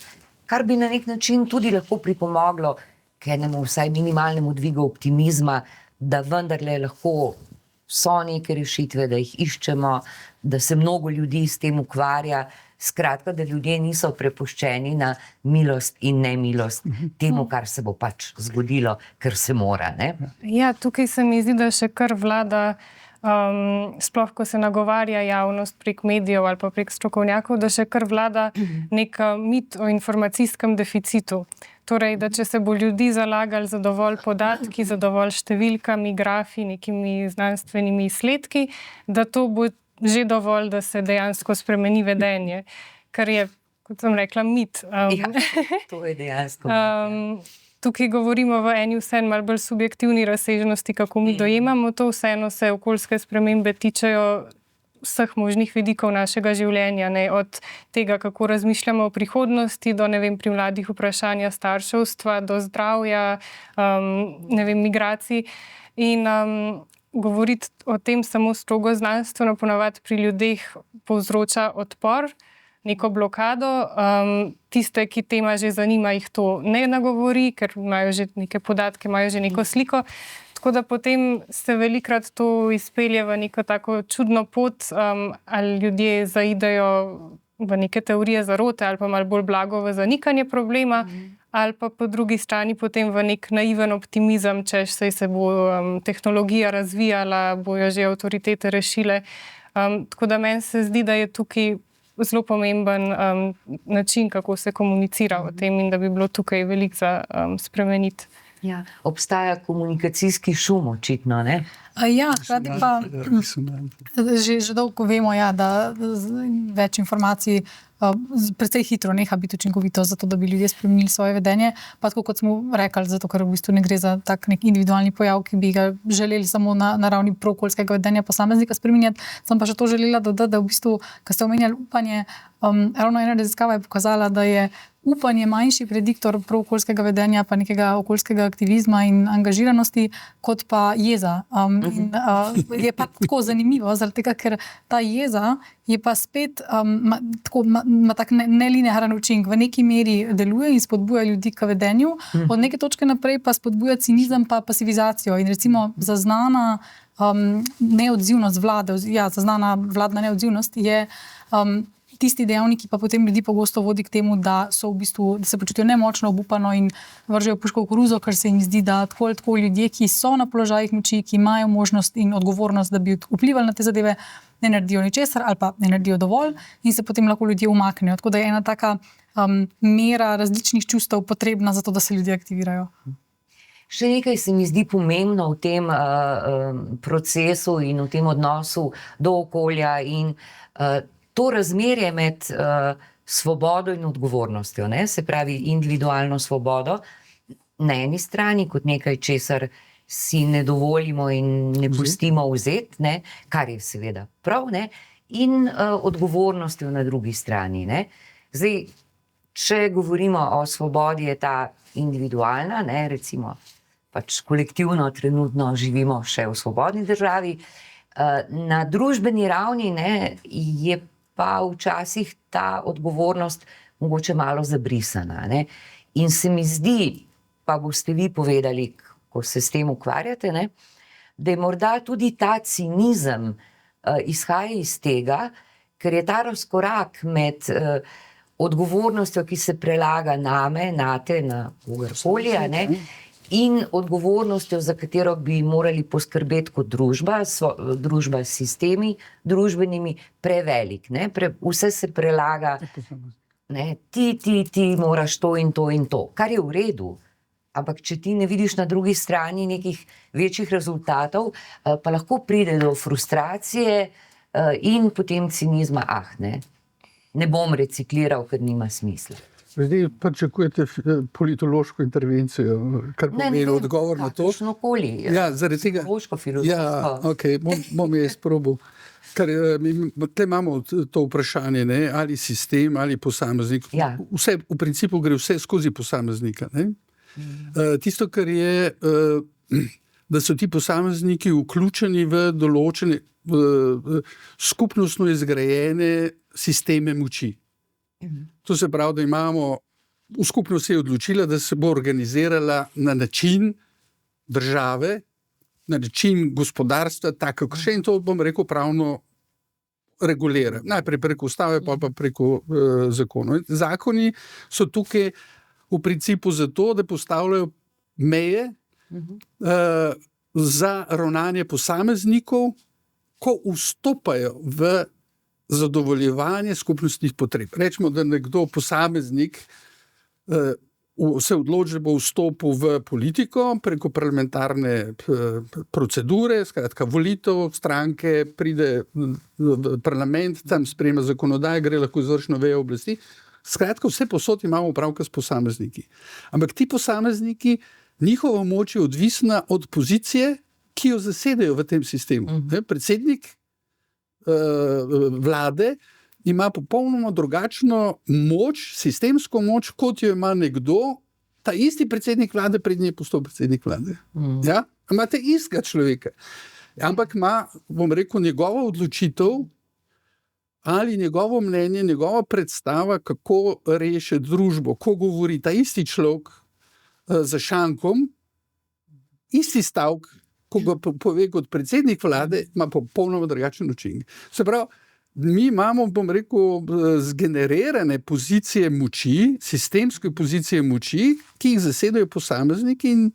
Speaker 5: kar bi na nek način tudi lahko pripomoglo k enemu vsaj minimalnemu dvigu optimizma, da vendarle lahko so neke rešitve, da jih iščemo, da se mnogo ljudi s tem ukvarja, skratka, da ljudje niso prepuščeni na milost in nemilost temu, kar se bo pač zgodilo, ker se mora, ne?
Speaker 1: Ja, tukaj se mi zdi, da še kar vlada, sploh ko se nagovarja javnost prek medijev ali pa prek strokovnjakov, da še kar vlada nek mit o informacijskem deficitu. Torej, da če se bo ljudi zalagali za dovolj podatki, za dovolj številkami, grafi, nekimi znanstvenimi izsledki, da to bo že dovolj, da se dejansko spremeni vedenje, kar je, kot sem rekla, mit.
Speaker 5: Ja, to je dejansko.
Speaker 1: Tukaj govorimo v eni vseeno malo bolj subjektivni razsežnosti, kako mi dojemamo to, vseeno se okoljske spremembe tičejo vseh možnih vidikov našega življenja, ne, od tega, kako razmišljamo o prihodnosti, do, ne vem, pri mladih vprašanja starševstva, do zdravja, ne vem, migracij. In govoriti o tem samo strogo znanstveno ponavadi pri ljudeh povzroča odpor, neko blokado. Tiste, ki tema že zanima, jih to ne nagovori, ker imajo že neke podatke, imajo že neko sliko. Tako da potem se velikrat to izpelje v neko tako čudno pot, ali ljudje zaidejo v neke teorije zarote ali pa malo bolj blago v zanikanje problema, ali pa po drugi strani potem v nek naiven optimizem, češ se bo tehnologija razvijala, bojo že avtoritete rešile. Tako da meni se zdi, da je tukaj zelo pomemben način, kako se komunicira o tem in da bi bilo tukaj veliko za spremeniti.
Speaker 5: Ja, obstaja komunikacijski šum, očitno, ne?
Speaker 3: Ja, hkrati pa že dolgo vemo, ja, da več informacij precej hitro neha biti učinkovito, zato da bi ljudje spremenili svoje vedenje. Pa tako kot smo rekli, zato ker v bistvu ne gre za tak nek individualni pojav, ki bi ga želeli samo na ravni prookoljskega vedenja posameznika spreminjati. Sem pa še to želela dodati, da v bistvu, ko ste omenjali upanje, ravno ena raziskava je pokazala, da je upanje manjši prediktor prookoljskega vedenja pa nekega okoljskega aktivizma in angažiranosti, kot pa jeza. In je pa tako zanimivo, zaradi tega, ker ta jeza je pa spet ima tak nelinearen učinek. V neki meri deluje in spodbuja ljudi k vedenju, od neke točke naprej pa spodbuja cinizem pa pasivizacijo. In recimo zaznana neodzivnost vlade, zaznana vladna neodzivnost je tisti dejavnik, ki pa potem ljudi pogosto vodi k temu, da so v bistvu, da se počutijo nemočno, obupano in vržejo puško v koruzo, ker se jim zdi, da tako ljudje, ki so na položajih moči, ki imajo možnost in odgovornost, da bi vplivali na te zadeve, ne naredijo ničesar ali pa ne naredijo dovolj in se potem lahko ljudje umaknejo. Tako da je ena taka mera različnih čustev potrebna za to, da se ljudje aktivirajo.
Speaker 5: Še nekaj se mi zdi pomembno v tem procesu in v tem odnosu do okolja in to razmerje med svobodo in odgovornostjo, ne? Se pravi individualno svobodo na eni strani kot nekaj, česar si ne dovolimo in ne pustimo vzeti, ne? Kar je seveda prav, ne? In odgovornostjo na drugi strani. Ne? Zdaj, če govorimo o svobodi, je ta individualna, ne? Recimo pač kolektivno trenutno živimo še v svobodni državi. Na družbeni ravni, ne, je pa včasih ta odgovornost mogoče malo zabrisana. Ne? In se mi zdi, pa boste vi povedali, ko se s tem ukvarjate, ne, da je morda tudi ta cinizem izhaja iz tega, ker je ta razkorak med odgovornostjo, ki se prelaga name, nate, na kogarkoli, ne, in odgovornostjo, za katero bi morali poskrbeti kot družba, družba s sistemi družbenimi, prevelik. Ne? Vse se prelaga, ne? Ti moraš to in to in to, kar je v redu. Ampak če ti ne vidiš na drugi strani nekih večjih rezultatov, pa lahko pride do frustracije in potem cinizma, ne bom recikliral, ker nima smisla.
Speaker 2: Zdaj pričakujete politološko intervencijo, kar pomeni odgovor na to.
Speaker 5: Kakršnokoli.
Speaker 2: Ja, zaradi tega. Ja, okej, bom jaz probal. Ker tle imamo to vprašanje, ne, ali sistem, ali posameznik.
Speaker 5: Ja.
Speaker 2: Vse, v principu gre vse skozi posameznika. Ne? Tisto, kar je, da so ti posamezniki vključeni v določene skupnostno izgrajene sisteme moči. To se pravi, da imamo v skupnosti odločila, da se bo organizirala na način države, na način gospodarstva, tako kot še in to, bom rekel, pravno regulira. Najprej preko ustave, pa preko zakonov. Zakoni so tukaj v principu zato, da postavljajo meje za ravnanje posameznikov, ko vstopajo v zadovoljevanje skupnostnih potreb. Rečemo, da nekdo posameznik se odloči, da bo vstopil v politiko preko parlamentarne procedure, skratka volitev, stranke, pride v parlament, tam sprejema zakonodaje, gre lahko izvršno vejo oblasti. Skratka, vse posod imamo opravka s posamezniki. Ampak ti posamezniki, njihova moč je odvisna od pozicije, ki jo zasedajo v tem sistemu. Predsednik vlade ima popolnoma drugačno moč, sistemsko moč, kot jo ima nekdo, ta isti predsednik vlade, pred njim je postal predsednik vlade. Ja? Imate istega človeka. Ampak ima, bom rekel, njegova odločitev ali njegovo mnenje, njegova predstava, kako reši družbo, ko govori ta isti človek za šankom, isti stavek, ko ga pove kot predsednik vlade, ima popolnoma drugačen učinek. Se pravi, mi imamo, bom rekel, zgenerirane pozicije moči, sistemske pozicije moči, ki jih zasedajo posamezniki in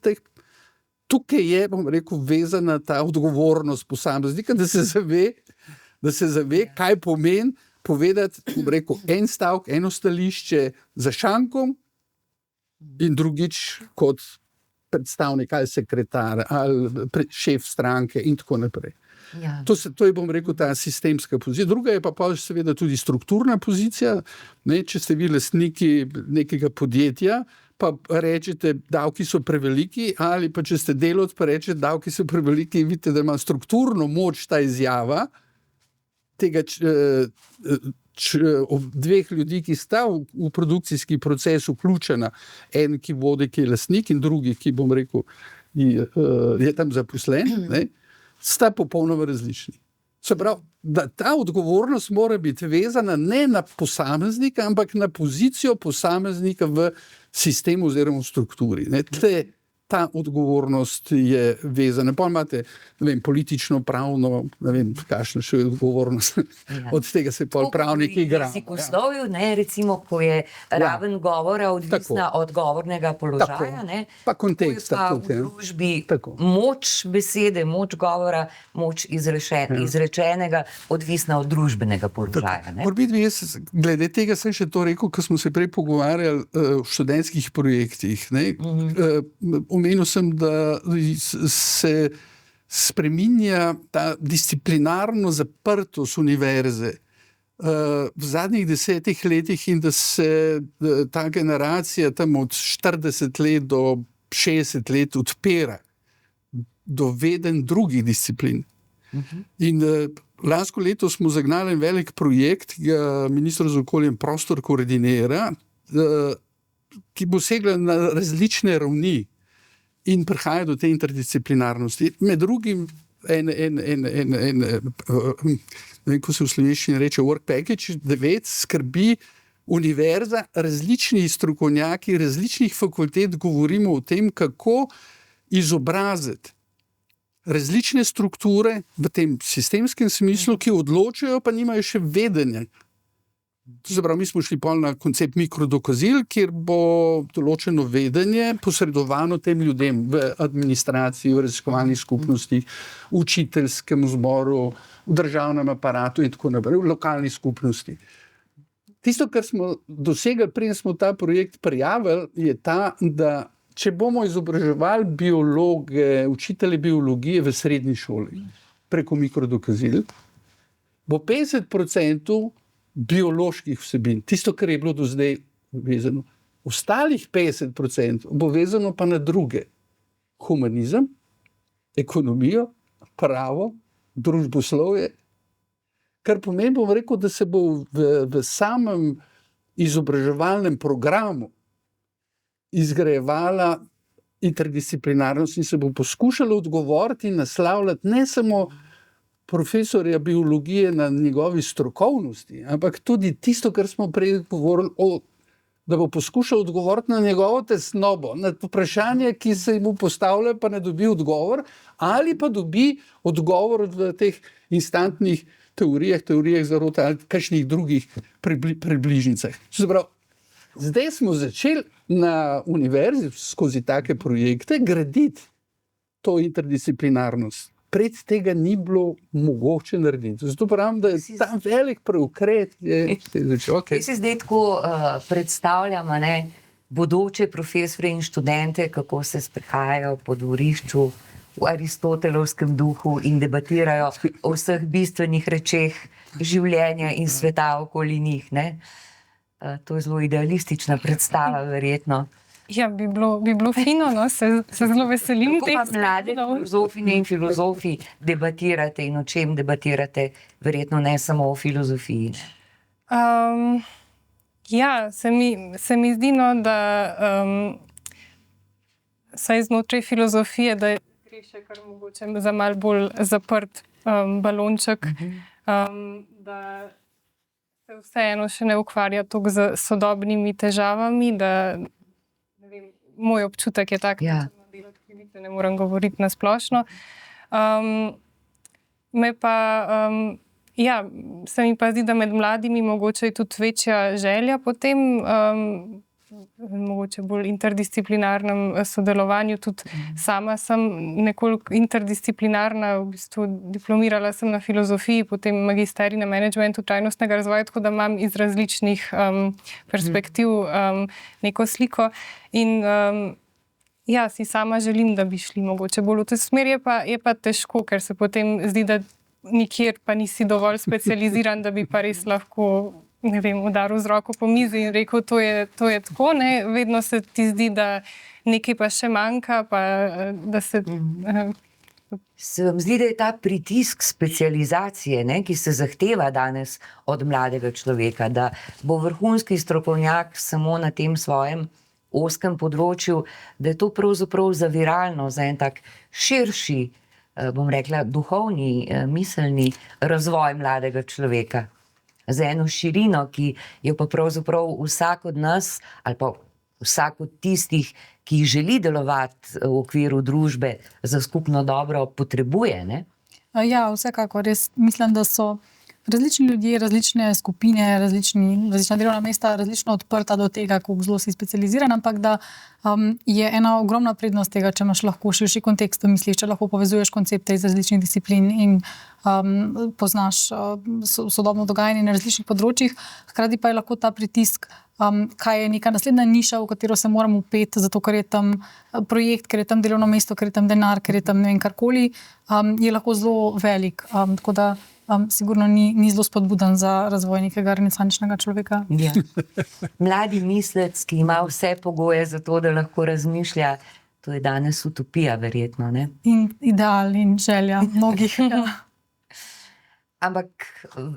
Speaker 2: tukaj je, bom rekel, vezana ta odgovornost posameznika, da se zave, kaj pomeni povedati, bom rekel, en stavek, eno stališče za šankom in drugič kot predstavnik ali sekretar ali šef stranke in tako naprej.
Speaker 5: Ja.
Speaker 2: To je, bom rekel, ta sistemska pozicija. Druga je pa seveda tudi strukturna pozicija. Ne, če ste vi lastniki nekega podjetja, pa rečete, davki so preveliki, ali pa če ste delavec, pa rečete, davki so preveliki, vidite, da ima strukturno moč ta izjava tega dveh ljudi, ki sta v produkcijski proces vključena, en, ki vodi, ki je lastnik, in drugi, ki, bom rekel, je tam zaposlen, ne, sta popolnoma različni. Se pravi, da ta odgovornost mora biti vezana ne na posameznika, ampak na pozicijo posameznika v sistemu oziroma v strukturi. Ne. Ta odgovornost je vezana. Pa imate, ne vem, politično, pravno, ne vem, kakšna še je odgovornost.
Speaker 5: Ja.
Speaker 2: Od tega se pol pravniki igrajo.
Speaker 5: Jezikoslovju, ne, recimo, ko je raven govora odvisna od govornega položaja, ne,
Speaker 2: pa konteksta.
Speaker 5: Pa v družbi moč besede, moč govora, moč izrečenega odvisna od družbenega položaja.
Speaker 2: Morbiti, jaz glede tega sem še to rekel, ko smo se prej pogovarjali v študentskih projektih. Omenil sem, da se spreminja ta disciplinarno zaprtost univerze v zadnjih 10 letih in da se ta generacija tam od 40 let do 60 let odpira do vedenj drugih disciplin. In lansko leto smo zagnali en velik projekt, ki ga minister za okolje in prostor koordinira, ki bo segla na različne ravni in prihaja do te interdisciplinarnosti. Med drugim, ko se v slovenščini reče work package, 9 skrbi univerza, različni strokovnjaki, različnih fakultet govorimo o tem, kako izobraziti različne strukture v tem sistemskem smislu, ki odločajo, pa nimajo še vedenja. To se pravi, mi smo šli pol na koncept mikrodokazil, kjer bo določeno vedenje posredovano tem ljudem v administraciji, v raziskovalnih skupnostih, v učiteljskem zboru, v državnem aparatu in tako naprej, v lokalni skupnosti. Tisto, kar smo dosegli, preden smo ta projekt prijavili, je ta, da če bomo izobraževali biologe, učitelje biologije v srednji šoli preko mikrodokazil, bo 50% bioloških vsebin, tisto, kar je bilo do zdaj vezano. Ostalih 50% bo vezano pa na druge. Humanizem, ekonomijo, pravo, družboslovje. Kar pomeni, bom rekel, da se bo v samem izobraževalnem programu izgrajevala interdisciplinarnost in se bo poskušala odgovoriti in naslavljati ne samo profesorja biologije na njegovi strokovnosti, ampak tudi tisto, kar smo prej govorili, da bo poskušal odgovoriti na njegovo tesnobo, na vprašanje, ki se mu postavlja, pa ne dobi odgovor, ali pa dobi odgovor v teh instantnih teorijah zarote ali kakšnih drugih približnicah. Zdaj smo začeli na univerzi skozi take projekte graditi to interdisciplinarnost. Pred tega ni bilo mogoče narediti. Zato pravim, da je tam velik preukret.
Speaker 5: Jaz si zdaj tako predstavljam, bodoče profesore in študente, kako se sprehajajo po dvorišču v aristotelovskem duhu in debatirajo o vseh bistvenih rečeh življenja in sveta okoli njih. To je zelo idealistična predstava, verjetno.
Speaker 1: Ja, bi bilo fino, no? se zelo veselim teh.
Speaker 5: Kako pa mlade filozofinje in filozofi debatirate in o čem debatirate? Verjetno ne samo o filozofiji.
Speaker 1: Ja, se mi zdi, no, da saj znotraj filozofije, da je še kar mogoče za malo bolj zaprt balonček, da se vseeno še ne ukvarja toliko z sodobnimi težavami, da moj občutek je tak, da ne morem govoriti na splošno. Se mi pa zdi, da med mladimi mogoče je tudi večja želja po tem, mogoče bolj interdisciplinarnem sodelovanju. Tudi sama sem nekoliko interdisciplinarna, v bistvu diplomirala sem na filozofiji, potem magisterij na managementu trajnostnega razvoja, tako da imam iz različnih perspektiv neko sliko. In si sama želim, da bi šli mogoče bolj v to smer, je pa težko, ker se potem zdi, da nikjer pa nisi dovolj specializiran, da bi pa res lahko udaril z roko po mizi in rekel, to je tako, ne? Vedno se ti zdi, da nekaj pa še manjka, pa da se...
Speaker 5: Se vam zdi, da je ta pritisk specializacije, ki se zahteva danes od mladega človeka, da bo vrhunski strokovnjak samo na tem svojem ozkem področju, da je to pravzaprav zaviralno za en tak širši, bom rekla, duhovni, miselni razvoj mladega človeka? Za eno širino, ki jo pa pravzaprav vsak od nas ali pa vsak od tistih, ki želi delovati v okviru družbe za skupno dobro, potrebuje, ne?
Speaker 3: Ja, vsekakor. Res mislim, da so različni ljudje, različne skupine, različna delovna mesta različno odprta do tega, kako zelo si specializiran, ampak da je ena ogromna prednost tega, če imaš lahko širši kontekst v mislih, če lahko povezuješ koncepte iz različnih disciplin in poznaš sodobno dogajanje na različnih področjih. Hkrati pa je lahko ta pritisk, kaj je neka naslednja niša, v katero se moramo vpeti, zato ker je tam projekt, ker je tam delovno mesto, ker je tam denar, ker je tam ne vem karkoli, je lahko zelo velik. Tako da sigurno ni zelo spodbuden za razvoj nekega renesančnega človeka.
Speaker 5: Ja. Mladi mislec, ki ima vse pogoje za to, da lahko razmišlja, to je danes utopija, verjetno, ne?
Speaker 3: In ideal in želja mnogih.
Speaker 5: Ampak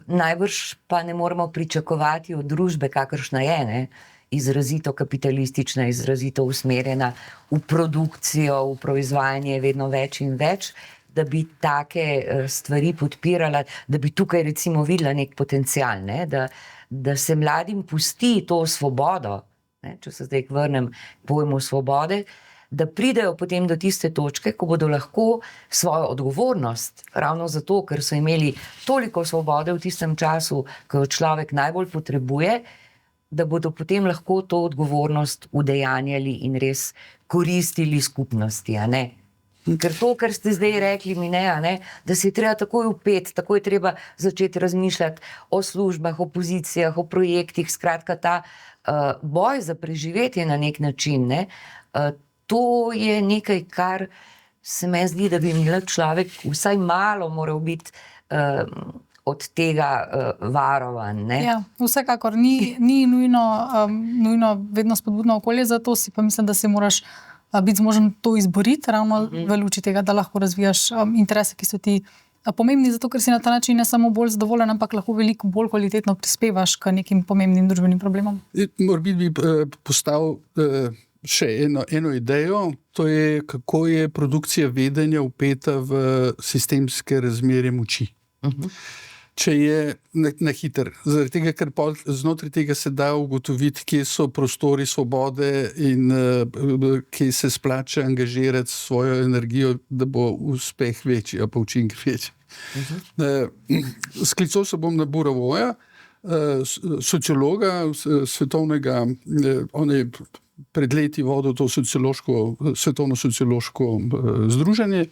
Speaker 5: najbrž pa ne moramo pričakovati od družbe, kakršna je, ne? Izrazito kapitalistična, izrazito usmerjena v produkcijo, v proizvajanje vedno več in več, da bi take stvari podpirala, da bi tukaj recimo videla nek potencial, ne? Da se mladim pusti to svobodo, ne? Če se zdaj vrnem k pojmu svobode, da pridejo potem do tiste točke, ko bodo lahko svojo odgovornost, ravno zato, ker so imeli toliko svobode v tistem času, ko jo človek najbolj potrebuje, da bodo potem lahko to odgovornost udejanjali in res koristili skupnosti, a ne? Ker to, kar ste zdaj rekli mi, da se je treba takoj vpeti, takoj je treba začeti razmišljati o službah, o pozicijah, o projektih, skratka ta boj za preživetje na nek način, ne? To je nekaj, kar se mi zdi, da bi imel človek vsaj malo moral biti od tega varovan, ne?
Speaker 3: Ja, vsekakor ni nujno vedno spodbudno okolje, zato si pa mislim, da se moraš biti zmožen to izboriti, ravno v luči tega, da lahko razvijaš interese, ki so ti pomembni, zato ker si na ta način ne samo bolj zadovoljen, ampak lahko veliko bolj kvalitetno prispevaš k nekim pomembnim družbenim problemom.
Speaker 2: Morbit bi postavil še eno idejo, to je, kako je produkcija vedenja vpeta v sistemske razmerje moči. Če je na hiter, zaradi tega, ker znotraj tega se da ugotoviti, kje so prostori svobode in kje se splača angažirati svojo energijo, da bo uspeh večji, a pa učinek večji. Sklical se bom na Buravoja, sociologa svetovnega, on je pred leti vodil to svetovno sociološko združenje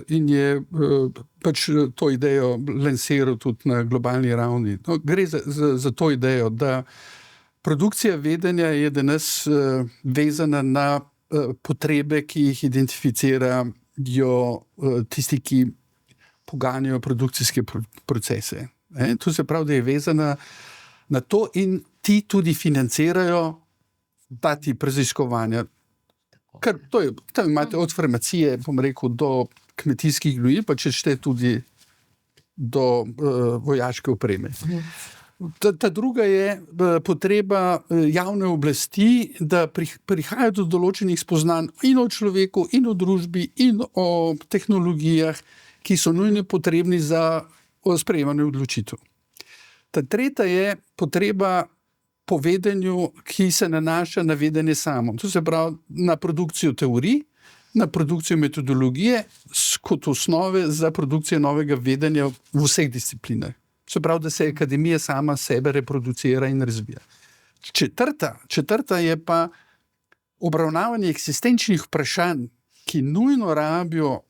Speaker 2: in je pač to idejo lansiral tudi na globalni ravni. No, gre za to idejo, da produkcija vedenja je danes vezana na potrebe, ki jih identificirajo tisti, ki poganjajo produkcijske procese. To se pravi, da je vezana na to in ti tudi financirajo ta tip raziskovanja. Ker tam imate od farmacije, bom rekel, do kmetijskih gnojil, pa če šte tudi do vojaške opreme. Ta druga je potreba javne oblasti, da prihaja do določenih spoznanj in o človeku, in o družbi, in o tehnologijah, ki so nujno potrebni za sprejemanje odločitev. Ta tretja je potreba po vedenju, ki se nanaša na vedenje samo. To se pravi na produkcijo teorij, na produkcijo metodologije kot osnove za produkcijo novega vedenja v vseh disciplinah. Se pravi, da se akademija sama sebe reproducira in razvija. Četrta je pa obravnavanje eksistenčnih vprašanj, ki nujno rabijo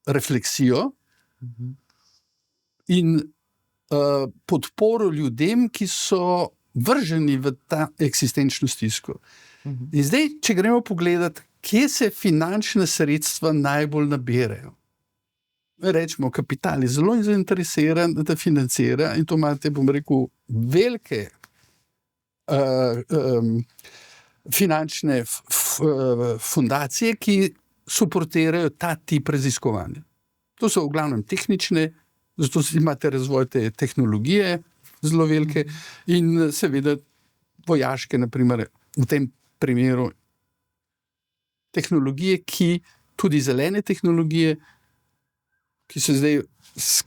Speaker 2: refleksijo in podporo ljudem, ki so vrženi v ta eksistenčno stisko. In zdaj, če gremo pogledati, kje se finančne sredstva najbolj nabirajo. Rečemo, kapital je zelo zainteresiran, da financira in to imate, bom rekel, velike finančne fundacije, ki suportirajo ta tip raziskovanja. To so v glavnem tehnične, zato imate razvoj te tehnologije zelo velike in seveda vojaške, naprimer v tem primeru tehnologije, ki tudi zelene tehnologije, ki se zdaj s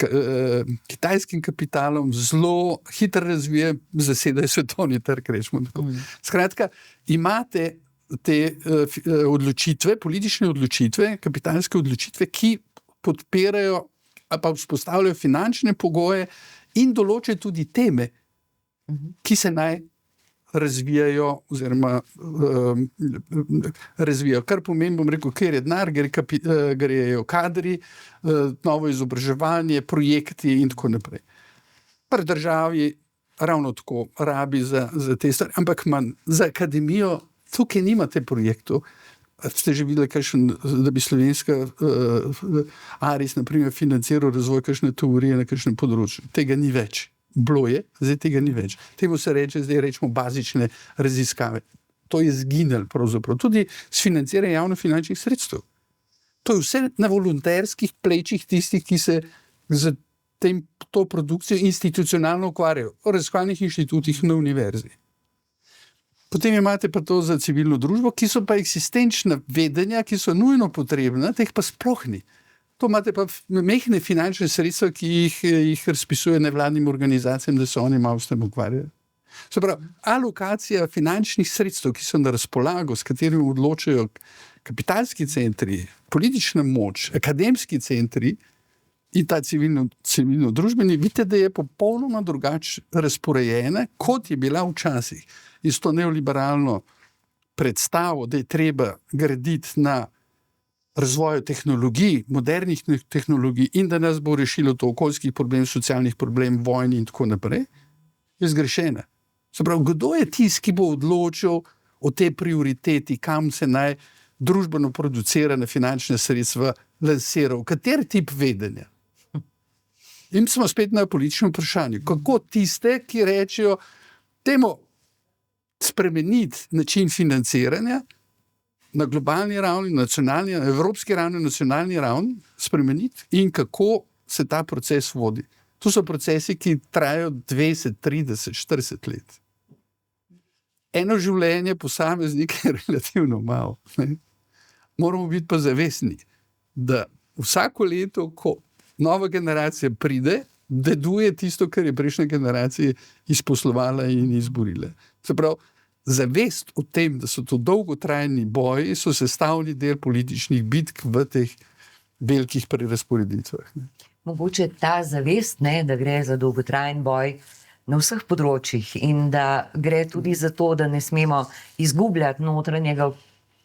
Speaker 2: kitajskim kapitalom zelo hitro razvija, zasedajo svetovni trg, rečemo tako. Skratka, imate te odločitve, politične odločitve, kapitalske odločitve, ki podpirajo ali pa vzpostavljajo finančne pogoje in določajo tudi teme, ki se naj razvijajo oziroma razvijajo. Kar pomeni, bom rekel, kjer je denar, grejo kadri, novo izobraževanje, projekti in tako naprej. Pri državi ravno tako rabi za te stvari, ampak manj. Za akademijo tukaj nimate projektov. Ste že videli, da bi slovenska Aris, naprimer, financiral razvoj kakšne teorije na kakšnem področju. Tega ni več. Bilo je, zdaj tega ni več. Temu se reče, zdaj rečemo bazične raziskave. To je zginilo pravzaprav. Tudi s financiranjem javnofinančnih sredstev. To je vse na volonterskih plečih tistih, ki se z to produkcijo institucionalno ukvarjajo. O raziskovalnih inštitutih na univerzi. Potem imate pa to za civilno družbo, ki so pa eksistenčna vedenja, ki so nujno potrebna, teh pa sploh ni. To imate pa mehne finančne sredstva, ki jih razpisuje nevladnim organizacijam, da se oni malo s tem ukvarjajo. Se pravi, alokacija finančnih sredstev, ki so na razpolago, s katerimi odločajo kapitalski centri, politična moč, akademski centri in ta civilno-družbeni, vidite, da je popolnoma drugače razporejena, kot je bila včasih. In s to neoliberalno predstavo, da je treba graditi na razvoju tehnologij, modernih tehnologij in da nas bo rešilo to okoljskih problemov, socialnih problemov, vojni in tako naprej, je zgrešena. Se pravi, kdo je tisti, ki bo odločil o tej prioriteti, kam se naj družbeno producirane finančne sredstva lansirajo, kateri tip vedenja? In smo spet na političnem vprašanju. Kako tiste, ki rečejo, temo spremeniti način financiranja na globalni ravni, nacionalni, evropski ravni, nacionalni ravni, spremeniti in kako se ta proces vodi. To so procesi, ki trajajo 20, 30, 40 let. eno življenje posameznika je relativno malo. Ne? Moramo biti pa zavestni, da vsako leto, ko nova generacija pride, deduje tisto, kar je prejšnja generacija izposlovala in izborila. Se pravi, zavest o tem, da so to dolgotrajni boji, so sestavni del političnih bitk v teh velikih prerazporeditvah. Ne.
Speaker 5: Mogoče ta zavest, ne, da gre za dolgotrajen boj na vseh področjih in da gre tudi za to, da ne smemo izgubljati notranjega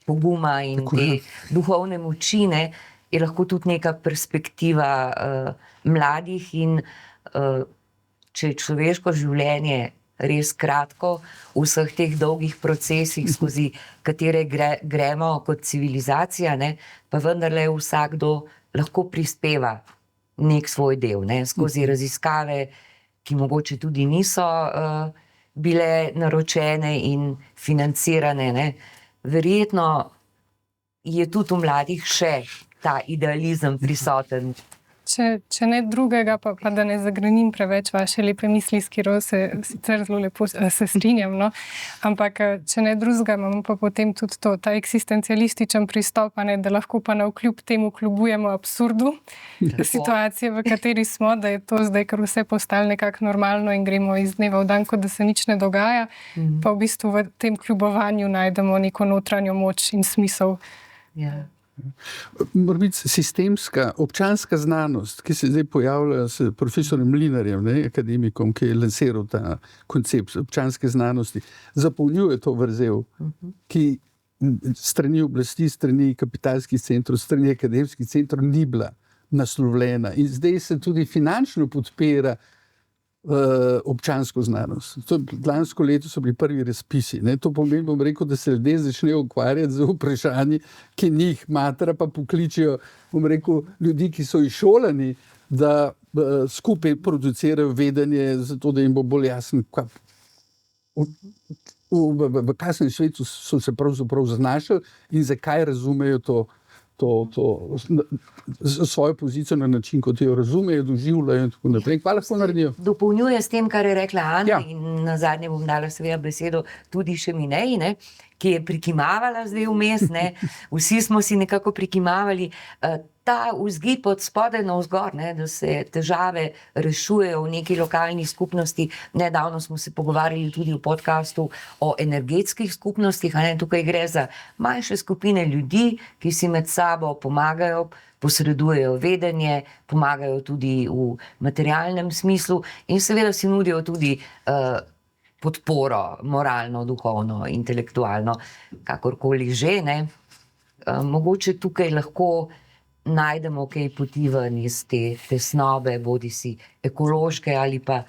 Speaker 5: poguma in
Speaker 2: Tako je.
Speaker 5: te duhovne moči, ne, je lahko tudi neka perspektiva mladih in če je človeško življenje res kratko, v vseh teh dolgih procesih, skozi katere gremo kot civilizacija, ne, pa vendarle vsakdo lahko prispeva nek svoj del, ne, skozi raziskave, ki mogoče tudi niso bile naročene in financirane. Ne. Verjetno je tudi v mladih še ta idealizem prisoten.
Speaker 1: Če ne drugega, pa da ne zagrenim preveč vaše lepe misli, s katero se sicer zelo lepo se strinjam, no? Ampak če ne drugega, imamo pa potem tudi ta eksistencialističen pristop, ne, da lahko pa navkljub temu kljubujemo absurdu situacije, v kateri smo, da je to zdaj, ker vse postalo nekako normalno in gremo iz dneva v dan, kot da se nič ne dogaja, pa v bistvu v tem kljubovanju najdemo neko notranjo moč in smisel.
Speaker 5: Ja.
Speaker 2: Mora biti sistemska, občanska znanost, ki se zdaj pojavlja s profesorjem Mlinarjem, ne, akademikom, ki je lansiral ta koncept občanske znanosti, zapolnjuje to vrzel, ki strani oblasti, strani kapitalskih centrov, strani akademskih centrov ni bila naslovljena. In zdaj se tudi finančno podpira občansko znanost. Lansko leto so bili prvi razpisi. Ne? To pomeni, bom rekel, da se ljudje začnejo ukvarjati z vprašanji, ki njih matra, pa pokličejo, bom rekel, ljudi, ki so izšolani, da skupaj producirajo vedenje, zato da jim bo bolj jasno, v kakšnem svetu so se pravzaprav znašli in zakaj razumejo to svojo pozicijo na način, kot jo razumejo, doživljajo in tako naprej. Kaj lahko naredijo?
Speaker 5: Dopolnjuje s tem, kar je rekla Ana,
Speaker 2: Ja.
Speaker 5: in nazadnje bom dala seveda besedo tudi še Mineji, ne, ki je prikimavala zdaj vmes, ne. Vsi smo si nekako prikimavali. Ta vzgib od spodaj navzgor, ne, da se težave rešujejo v neki lokalni skupnosti. Nedavno smo se pogovarjali tudi v podcastu o energetskih skupnostih, a ne, tukaj gre za manjše skupine ljudi, ki si med sabo pomagajo, posredujejo vedenje, pomagajo tudi v materialnem smislu in seveda si nudijo tudi podporo, moralno, duhovno, intelektualno, kakorkoli že, ne. Mogoče tukaj lahko najdemo kaj poti ven iz te tesnobe, bodisi ekološke ali pa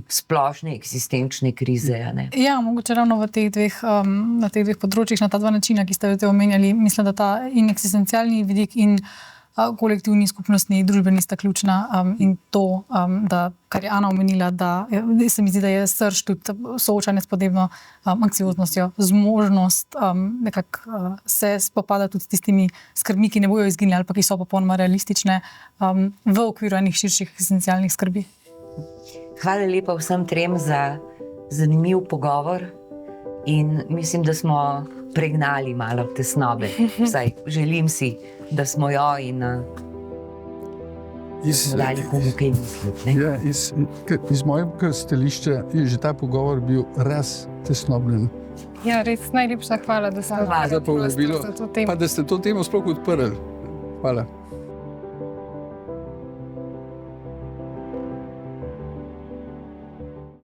Speaker 5: splošne eksistenčne krize. A ne?
Speaker 3: Ja, mogoče ravno na teh dveh področjih, na ta dva načina, ki ste jo omenjali, mislim, da ta in eksistencialni vidik in kolektivni, skupnostni, družbeni sta ključna in to, da, kar je Ana omenila, da se mi zdi, da je srž tudi soočanje s podnebno anksioznostjo, zmožnost nekako se spopada tudi s tistimi skrbmi, ki ne bojo izginili ali pa ki so popolnoma realistične v okviru enih širših eksistencialnih skrbi.
Speaker 5: Hvala lepa vsem trem za zanimiv pogovor in mislim, da smo pregnali malo tesnobe. Vsaj želim si, da smo jo in dali komu kaj misliti.
Speaker 2: Ja, iz mojega stališča je že ta pogovor bil res tesnobljen.
Speaker 1: Ja, res najlepša hvala, da ste
Speaker 5: Hvala
Speaker 2: za povabilo,
Speaker 1: za to temo.
Speaker 2: pa da ste to temo sploh odprli. Hvala.